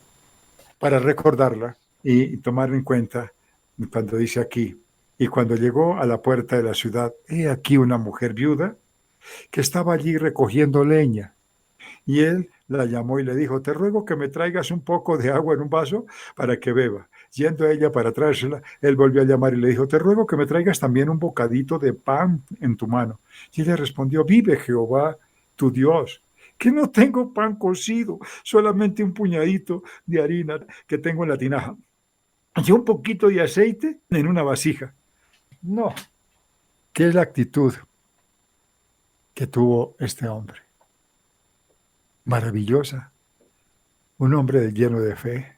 para recordarla y tomar en cuenta cuando dice aquí, y cuando llegó a la puerta de la ciudad, he aquí una mujer viuda que estaba allí recogiendo leña. Y él la llamó y le dijo, te ruego que me traigas un poco de agua en un vaso para que beba. Yendo a ella para traérsela, él volvió a llamar y le dijo, te ruego que me traigas también un bocadito de pan en tu mano. Y ella respondió, vive Jehová, tu Dios, que no tengo pan cocido, solamente un puñadito de harina que tengo en la tinaja y un poquito de aceite en una vasija. No, ¿qué es la actitud que tuvo este hombre? Maravillosa. Un hombre lleno de fe,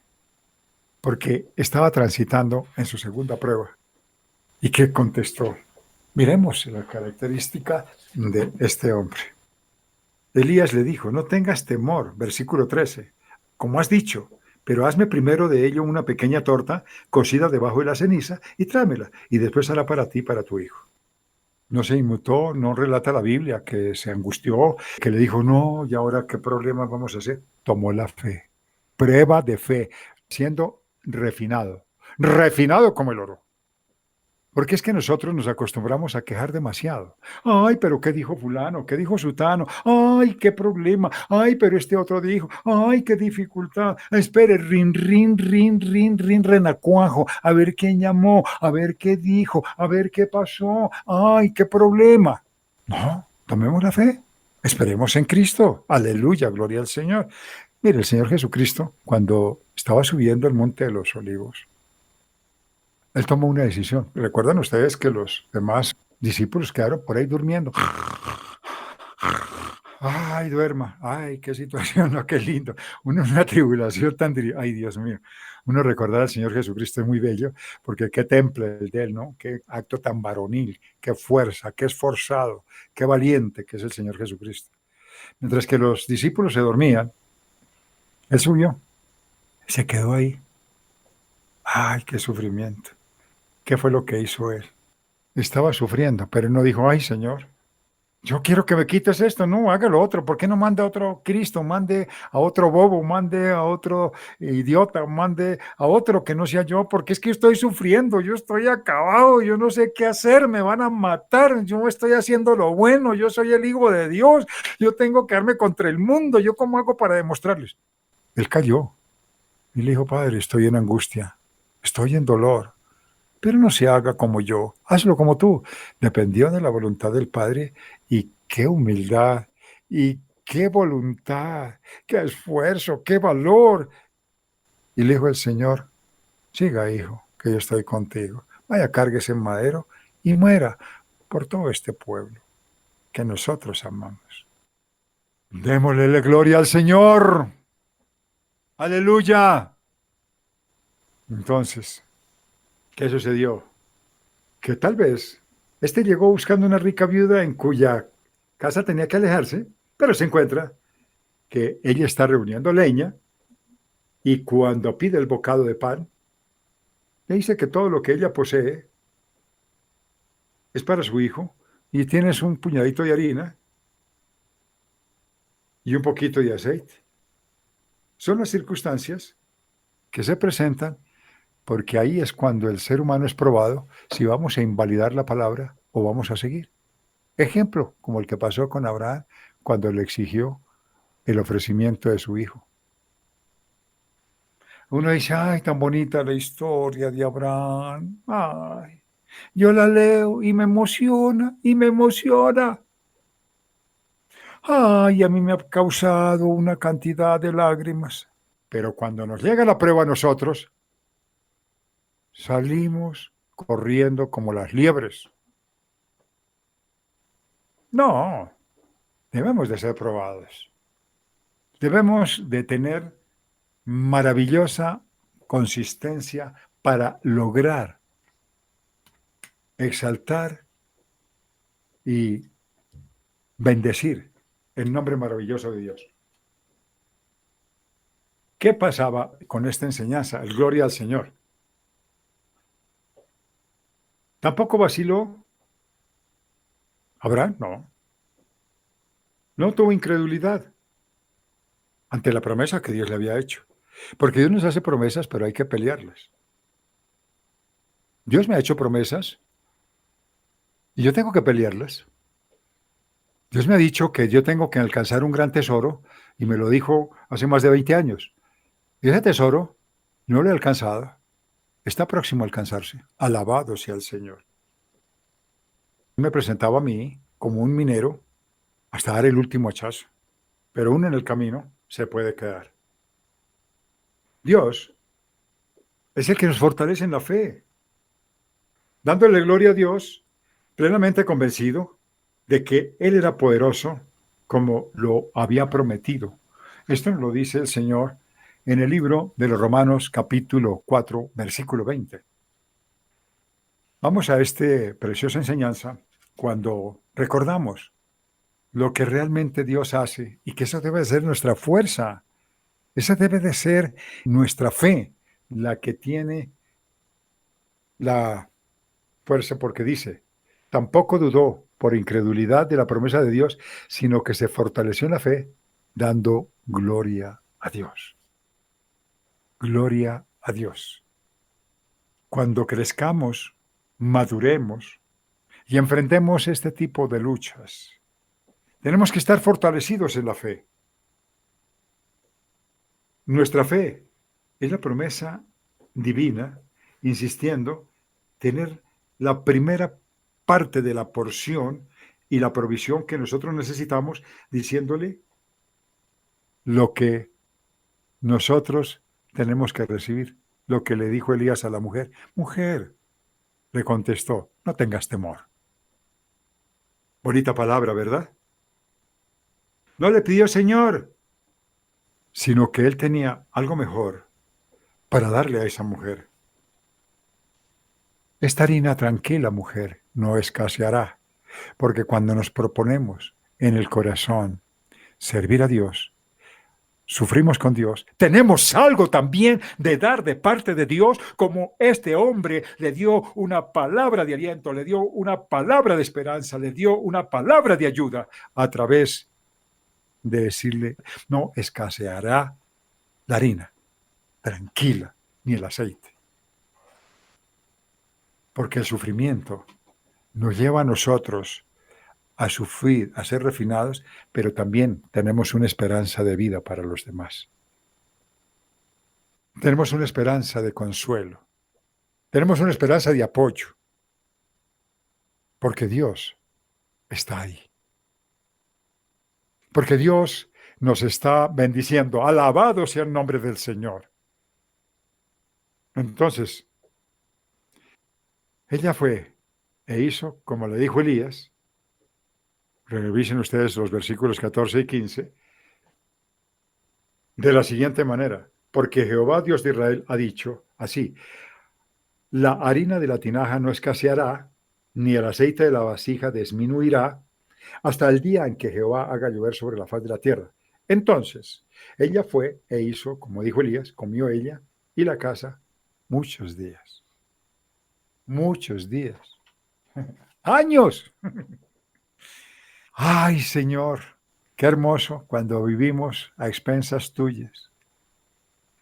porque estaba transitando en su segunda prueba. ¿Y qué contestó? Miremos la característica de este hombre. Elías le dijo, no tengas temor, versículo 13, como has dicho, pero hazme primero de ello una pequeña torta cocida debajo de la ceniza y tráemela, y después hará para ti y para tu hijo. No se inmutó, no relata la Biblia que se angustió, que le dijo, no, ¿y ahora qué problema vamos a hacer? Tomó la fe, prueba de fe, siendo refinado como el oro. Porque es que nosotros nos acostumbramos a quejar demasiado. Ay, pero ¿qué dijo fulano? ¿Qué dijo sutano? Ay, qué problema. Ay, pero este otro dijo. Ay, qué dificultad. Espere, renacuajo. A ver quién llamó, a ver qué dijo, a ver qué pasó. Ay, qué problema. No, tomemos la fe. Esperemos en Cristo. Aleluya, gloria al Señor. Mire, el Señor Jesucristo, cuando estaba subiendo el Monte de los Olivos, Él tomó una decisión. ¿Recuerdan ustedes que los demás discípulos quedaron por ahí durmiendo? Ay, duerma. Ay, qué situación, no, qué lindo. Una tribulación tan... Ay, Dios mío. Uno recordar al Señor Jesucristo es muy bello, porque qué temple el de Él, ¿no? Qué acto tan varonil, qué fuerza, qué esforzado, qué valiente que es el Señor Jesucristo. Mientras que los discípulos se dormían, Él subió. Se quedó ahí. Ay, qué sufrimiento. ¿Qué fue lo que hizo Él? Estaba sufriendo, pero Él no dijo, ay, Señor, Yo quiero que me quites esto, no, hágalo otro. ¿Por qué no manda a otro Cristo? Mande a otro bobo, mande a otro idiota, mande a otro que no sea yo, porque es que estoy sufriendo, yo estoy acabado, yo no sé qué hacer, me van a matar, yo estoy haciendo lo bueno, yo soy el hijo de Dios, yo tengo que darme contra el mundo, ¿yo cómo hago para demostrarles? Él cayó y le dijo, Padre, estoy en angustia, estoy en dolor. Pero no se haga como yo, hazlo como tú. Dependió de la voluntad del Padre y qué humildad y qué voluntad, qué esfuerzo, qué valor. Y le dijo el Señor, siga hijo, que yo estoy contigo. Vaya, cárguese en madero y muera por todo este pueblo que nosotros amamos. Démosle la gloria al Señor. Aleluya. Entonces, ¿qué sucedió? Que tal vez este llegó buscando una rica viuda en cuya casa tenía que alejarse, pero se encuentra que ella está reuniendo leña y cuando pide el bocado de pan, le dice que todo lo que ella posee es para su hijo y tienes un puñadito de harina y un poquito de aceite. Son las circunstancias que se presentan porque ahí es cuando el ser humano es probado si vamos a invalidar la palabra o vamos a seguir. Ejemplo, como el que pasó con Abraham cuando le exigió el ofrecimiento de su hijo. Uno dice, ay, tan bonita la historia de Abraham. Ay, yo la leo y me emociona, y me emociona. Ay, a mí me ha causado una cantidad de lágrimas. Pero cuando nos llega la prueba a nosotros, salimos corriendo como las liebres. No, debemos de ser probados. Debemos de tener maravillosa consistencia para lograr exaltar y bendecir el nombre maravilloso de Dios. ¿Qué pasaba con esta enseñanza? El gloria al Señor. Tampoco vaciló Abraham, no. No tuvo incredulidad ante la promesa que Dios le había hecho. Porque Dios nos hace promesas, pero hay que pelearlas. Dios me ha hecho promesas y yo tengo que pelearlas. Dios me ha dicho que yo tengo que alcanzar un gran tesoro y me lo dijo hace más de 20 años. Y ese tesoro no lo he alcanzado. Está próximo a alcanzarse. Alabado sea el Señor. Me presentaba a mí como un minero hasta dar el último hachazo. Pero uno en el camino se puede quedar. Dios es el que nos fortalece en la fe, dándole gloria a Dios, plenamente convencido de que Él era poderoso como lo había prometido. Esto nos lo dice el Señor en el libro de los Romanos capítulo 4, versículo 20. Vamos a esta preciosa enseñanza cuando recordamos lo que realmente Dios hace y que eso debe de ser nuestra fuerza. Esa debe de ser nuestra fe, la que tiene la fuerza, porque dice, tampoco dudó por incredulidad de la promesa de Dios, sino que se fortaleció en la fe, dando gloria a Dios. Gloria a Dios. Cuando crezcamos, maduremos y enfrentemos este tipo de luchas, tenemos que estar fortalecidos en la fe. Nuestra fe es la promesa divina, insistiendo, tener la primera parte de la porción y la provisión que nosotros necesitamos, diciéndole lo que nosotros tenemos que recibir, lo que le dijo Elías a la mujer. Mujer, le contestó, no tengas temor. Bonita palabra, ¿verdad? No le pidió Señor, sino que él tenía algo mejor para darle a esa mujer. Esta harina tranquila, mujer, no escaseará, porque cuando nos proponemos en el corazón servir a Dios, sufrimos con Dios, tenemos algo también de dar de parte de Dios, como este hombre le dio una palabra de aliento, le dio una palabra de esperanza, le dio una palabra de ayuda a través de decirle, no escaseará la harina, tranquila, ni el aceite. Porque el sufrimiento nos lleva a nosotros a sufrir, a ser refinados, pero también tenemos una esperanza de vida para los demás. Tenemos una esperanza de consuelo. Tenemos una esperanza de apoyo. Porque Dios está ahí. Porque Dios nos está bendiciendo. Alabado sea el nombre del Señor. Entonces, ella fue e hizo como le dijo Elías. Revisen ustedes los versículos 14 y 15. De la siguiente manera. Porque Jehová, Dios de Israel, ha dicho así: la harina de la tinaja no escaseará, ni el aceite de la vasija disminuirá, hasta el día en que Jehová haga llover sobre la faz de la tierra. Entonces, ella fue e hizo, como dijo Elías, comió ella y la casa muchos días. Muchos días. ¡Años! ¡Ay, Señor! Qué hermoso cuando vivimos a expensas tuyas.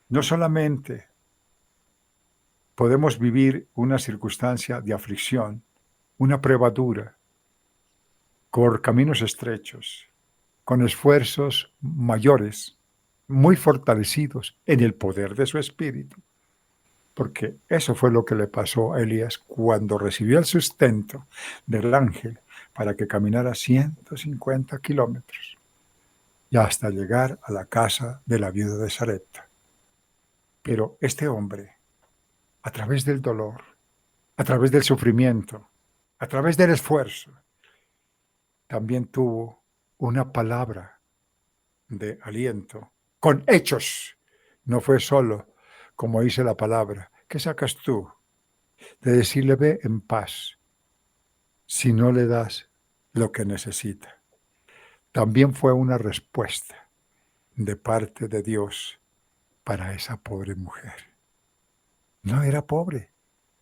No solamente podemos vivir una circunstancia de aflicción, una prueba dura, por caminos estrechos, con esfuerzos mayores, muy fortalecidos en el poder de su espíritu. Porque eso fue lo que le pasó a Elías cuando recibió el sustento del ángel para que caminara 150 kilómetros y hasta llegar a la casa de la viuda de Sarepta. Pero este hombre, a través del dolor, a través del sufrimiento, a través del esfuerzo, también tuvo una palabra de aliento, con hechos. No fue solo, como dice la palabra, ¿qué sacas tú? De decirle, ve en paz, si no le das lo que necesita. También fue una respuesta de parte de Dios para esa pobre mujer. No era pobre,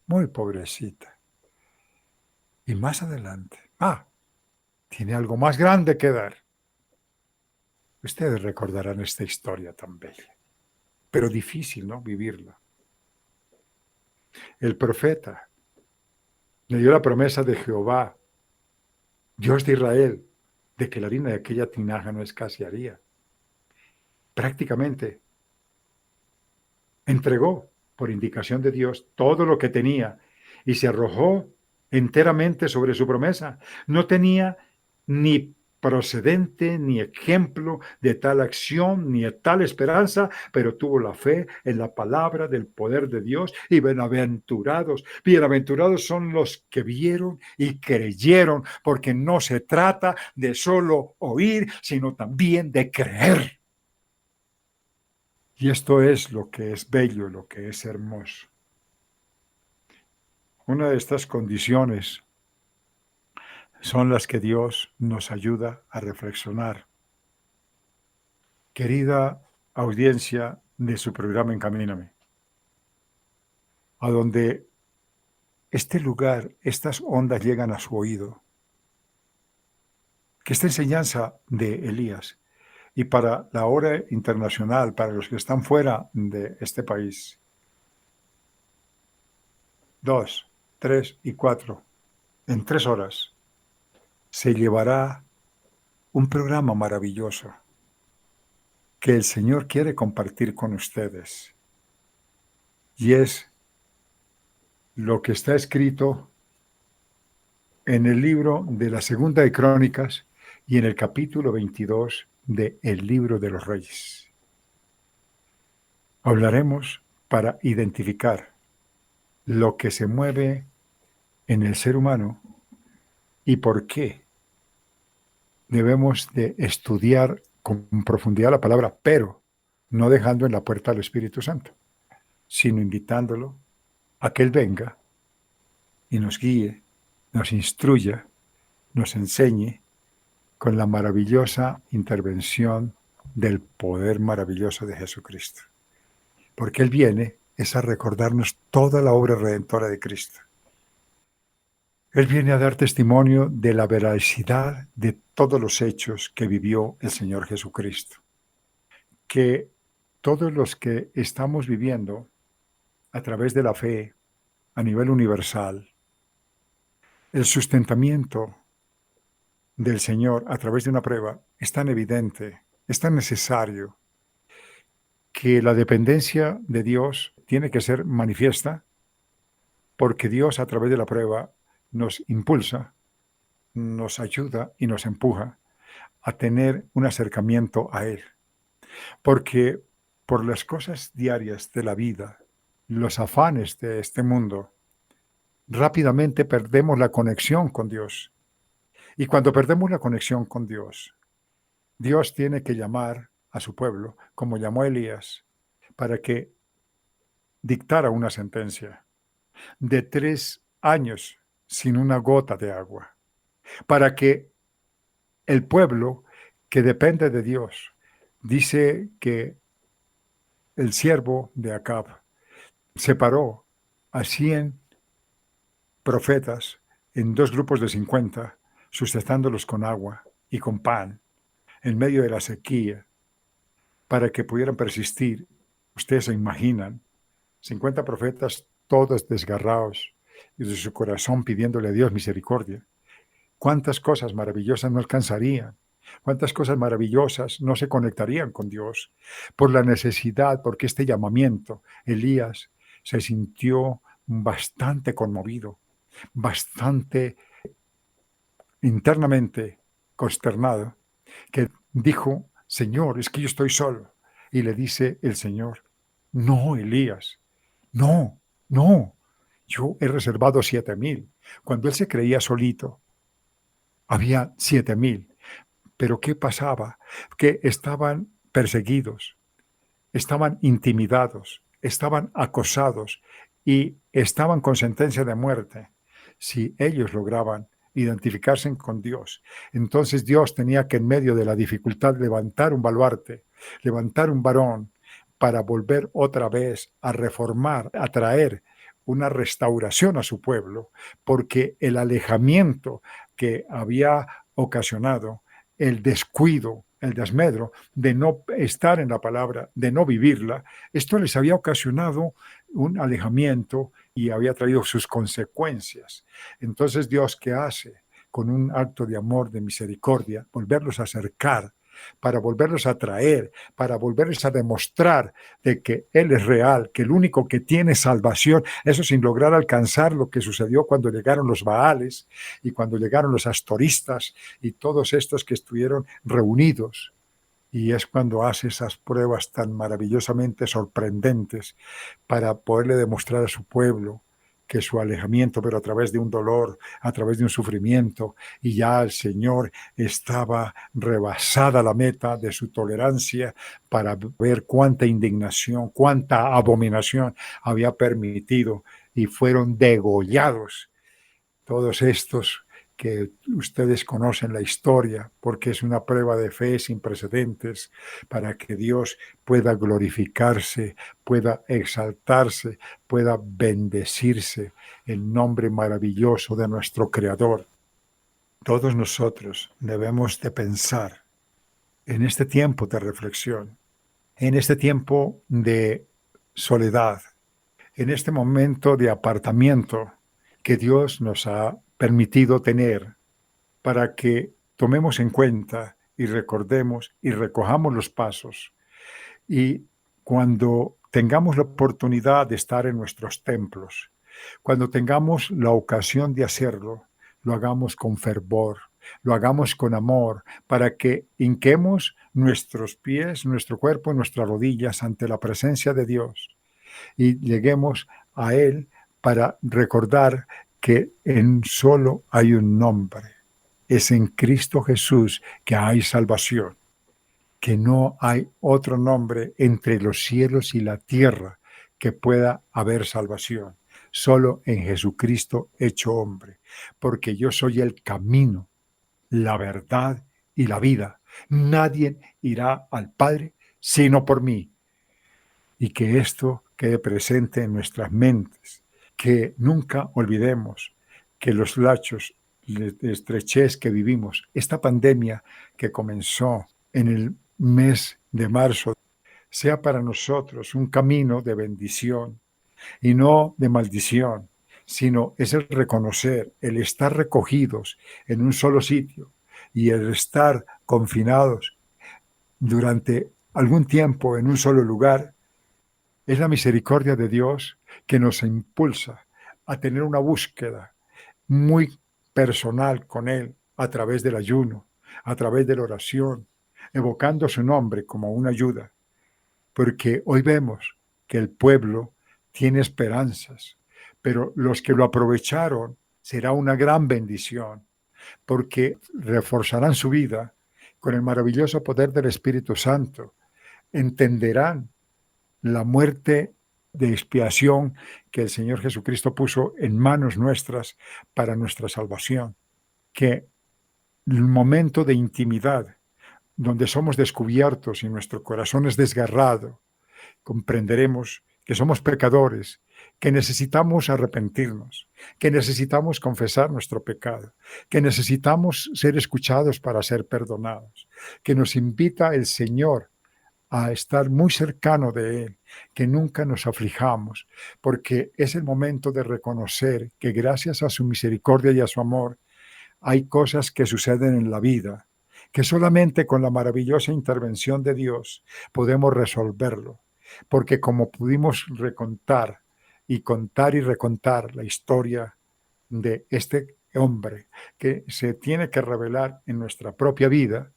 muy pobrecita. Y más adelante, tiene algo más grande que dar. Ustedes recordarán esta historia tan bella, pero difícil, ¿no? Vivirla. El profeta le dio la promesa de Jehová, Dios de Israel, de que la harina de aquella tinaja no escasearía. Prácticamente entregó, por indicación de Dios, todo lo que tenía y se arrojó enteramente sobre su promesa. No tenía ni procedente, ni ejemplo de tal acción, ni de tal esperanza, pero tuvo la fe en la palabra del poder de Dios y bienaventurados. Bienaventurados son los que vieron y creyeron, porque no se trata de solo oír, sino también de creer. Y esto es lo que es bello, lo que es hermoso. Una de estas condiciones son las que Dios nos ayuda a reflexionar. Querida audiencia de su programa Encamíname, a donde este lugar, estas ondas llegan a su oído, que esta enseñanza de Elías, y para la hora internacional, para los que están fuera de este país, 2, 3 y 4, en 3 horas, se llevará un programa maravilloso que el Señor quiere compartir con ustedes. Y es lo que está escrito en el libro de la Segunda de Crónicas y en el capítulo 22 de El Libro de los Reyes. Hablaremos para identificar lo que se mueve en el ser humano y por qué debemos de estudiar con profundidad la palabra, pero no dejando en la puerta al Espíritu Santo, sino invitándolo a que Él venga y nos guíe, nos instruya, nos enseñe con la maravillosa intervención del poder maravilloso de Jesucristo. Porque Él viene es a recordarnos toda la obra redentora de Cristo. Él viene a dar testimonio de la veracidad de todos los hechos que vivió el Señor Jesucristo. Que todos los que estamos viviendo a través de la fe a nivel universal, el sustentamiento del Señor a través de una prueba es tan evidente, es tan necesario, que la dependencia de Dios tiene que ser manifiesta, porque Dios a través de la prueba nos impulsa, nos ayuda y nos empuja a tener un acercamiento a Él. Porque por las cosas diarias de la vida, los afanes de este mundo, rápidamente perdemos la conexión con Dios. Y cuando perdemos la conexión con Dios, Dios tiene que llamar a su pueblo, como llamó a Elías, para que dictara una sentencia de 3 años sin una gota de agua, para que el pueblo que depende de Dios, dice que el siervo de Acab separó a 100 profetas en 2 grupos de 50, sustentándolos con agua y con pan, en medio de la sequía, para que pudieran persistir. Ustedes se imaginan, 50 profetas, todos desgarrados, y de su corazón pidiéndole a Dios misericordia. ¿Cuántas cosas maravillosas no alcanzarían? ¿Cuántas cosas maravillosas no se conectarían con Dios? Por la necesidad, porque este llamamiento, Elías se sintió bastante conmovido, bastante internamente consternado, que dijo: Señor, es que yo estoy solo. Y le dice el Señor: no, Elías, no, yo he reservado 7,000. Cuando él se creía solito, había 7,000. Pero ¿qué pasaba? Que estaban perseguidos, estaban intimidados, estaban acosados y estaban con sentencia de muerte. Si ellos lograban identificarse con Dios, entonces Dios tenía que, en medio de la dificultad, levantar un baluarte, levantar un varón para volver otra vez a reformar, a traer una restauración a su pueblo, porque el alejamiento que había ocasionado, el descuido, el desmedro de no estar en la palabra, de no vivirla, esto les había ocasionado un alejamiento y había traído sus consecuencias. Entonces, Dios, ¿qué hace? Con un acto de amor, de misericordia, volverlos a acercar, para volverlos a traer, para volverles a demostrar de que Él es real, que el único que tiene salvación, eso sin lograr alcanzar lo que sucedió cuando llegaron los Baales y cuando llegaron los astoristas y todos estos que estuvieron reunidos. Y es cuando hace esas pruebas tan maravillosamente sorprendentes para poderle demostrar a su pueblo que su alejamiento, pero a través de un dolor, a través de un sufrimiento, y ya el Señor estaba rebasada la meta de su tolerancia para ver cuánta indignación, cuánta abominación había permitido, y fueron degollados todos estos que ustedes conocen la historia, porque es una prueba de fe sin precedentes, para que Dios pueda glorificarse, pueda exaltarse, pueda bendecirse en nombre maravilloso de nuestro Creador. Todos nosotros debemos de pensar en este tiempo de reflexión, en este tiempo de soledad, en este momento de apartamiento que Dios nos ha permitido tener, para que tomemos en cuenta y recordemos y recojamos los pasos. Y cuando tengamos la oportunidad de estar en nuestros templos, cuando tengamos la ocasión de hacerlo, lo hagamos con fervor, lo hagamos con amor, para que hinquemos nuestros pies, nuestro cuerpo, nuestras rodillas ante la presencia de Dios y lleguemos a Él para recordar que en solo hay un nombre. Es en Cristo Jesús que hay salvación, que no hay otro nombre entre los cielos y la tierra que pueda haber salvación. Solo en Jesucristo hecho hombre, porque yo soy el camino, la verdad y la vida. Nadie irá al Padre sino por mí. Y que esto quede presente en nuestras mentes, que nunca olvidemos que los lachos de estrechez que vivimos, esta pandemia que comenzó en el mes de marzo, sea para nosotros un camino de bendición y no de maldición, sino es el reconocer, el estar recogidos en un solo sitio y el estar confinados durante algún tiempo en un solo lugar. Es la misericordia de Dios que nos impulsa a tener una búsqueda muy personal con Él a través del ayuno, a través de la oración, evocando su nombre como una ayuda. Porque hoy vemos que el pueblo tiene esperanzas, pero los que lo aprovecharon será una gran bendición, porque reforzarán su vida con el maravilloso poder del Espíritu Santo. Entenderán la muerte de expiación que el Señor Jesucristo puso en manos nuestras para nuestra salvación. Que el momento de intimidad, donde somos descubiertos y nuestro corazón es desgarrado, comprenderemos que somos pecadores, que necesitamos arrepentirnos, que necesitamos confesar nuestro pecado, que necesitamos ser escuchados para ser perdonados, que nos invita el Señor a estar muy cercano de Él, que nunca nos aflijamos, porque es el momento de reconocer que gracias a su misericordia y a su amor hay cosas que suceden en la vida, que solamente con la maravillosa intervención de Dios podemos resolverlo, porque como pudimos recontar y contar y recontar la historia de este hombre que se tiene que revelar en nuestra propia vida,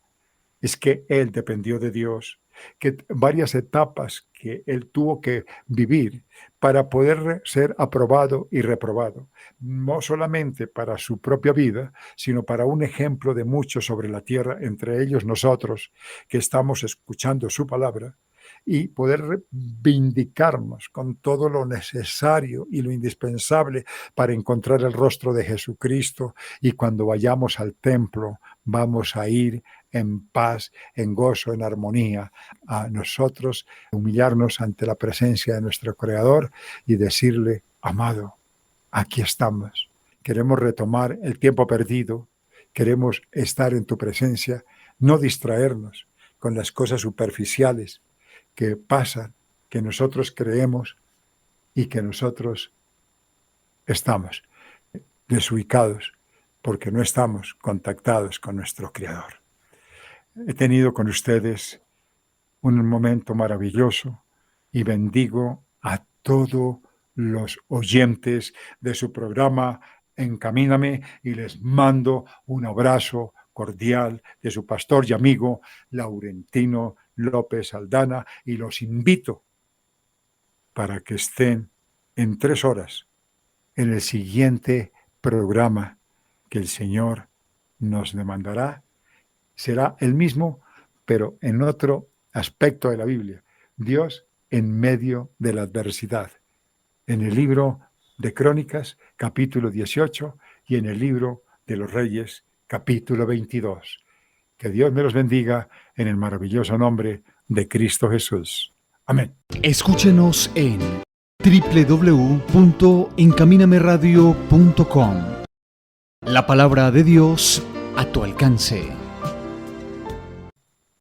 es que él dependió de Dios, que varias etapas que él tuvo que vivir para poder ser aprobado y reprobado, no solamente para su propia vida, sino para un ejemplo de muchos sobre la tierra, entre ellos nosotros que estamos escuchando su palabra, y poder vindicarnos con todo lo necesario y lo indispensable para encontrar el rostro de Jesucristo, y cuando vayamos al templo vamos a ir en paz, en gozo, en armonía, a nosotros humillarnos ante la presencia de nuestro Creador y decirle: amado, aquí estamos, queremos retomar el tiempo perdido, queremos estar en tu presencia, no distraernos con las cosas superficiales que pasan, que nosotros creemos y que nosotros estamos desubicados porque no estamos contactados con nuestro Creador. He tenido con ustedes un momento maravilloso y bendigo a todos los oyentes de su programa Encamíname y les mando un abrazo cordial de su pastor y amigo Laurentino López Aldana, y los invito para que estén en 3 horas en el siguiente programa que el Señor nos demandará. Será el mismo, pero en otro aspecto de la Biblia. Dios en medio de la adversidad. En el libro de Crónicas, capítulo 18, y en el libro de los Reyes, capítulo 22. Que Dios me los bendiga en el maravilloso nombre de Cristo Jesús. Amén. Escúchenos en www.encaminameradio.com. La palabra de Dios a tu alcance.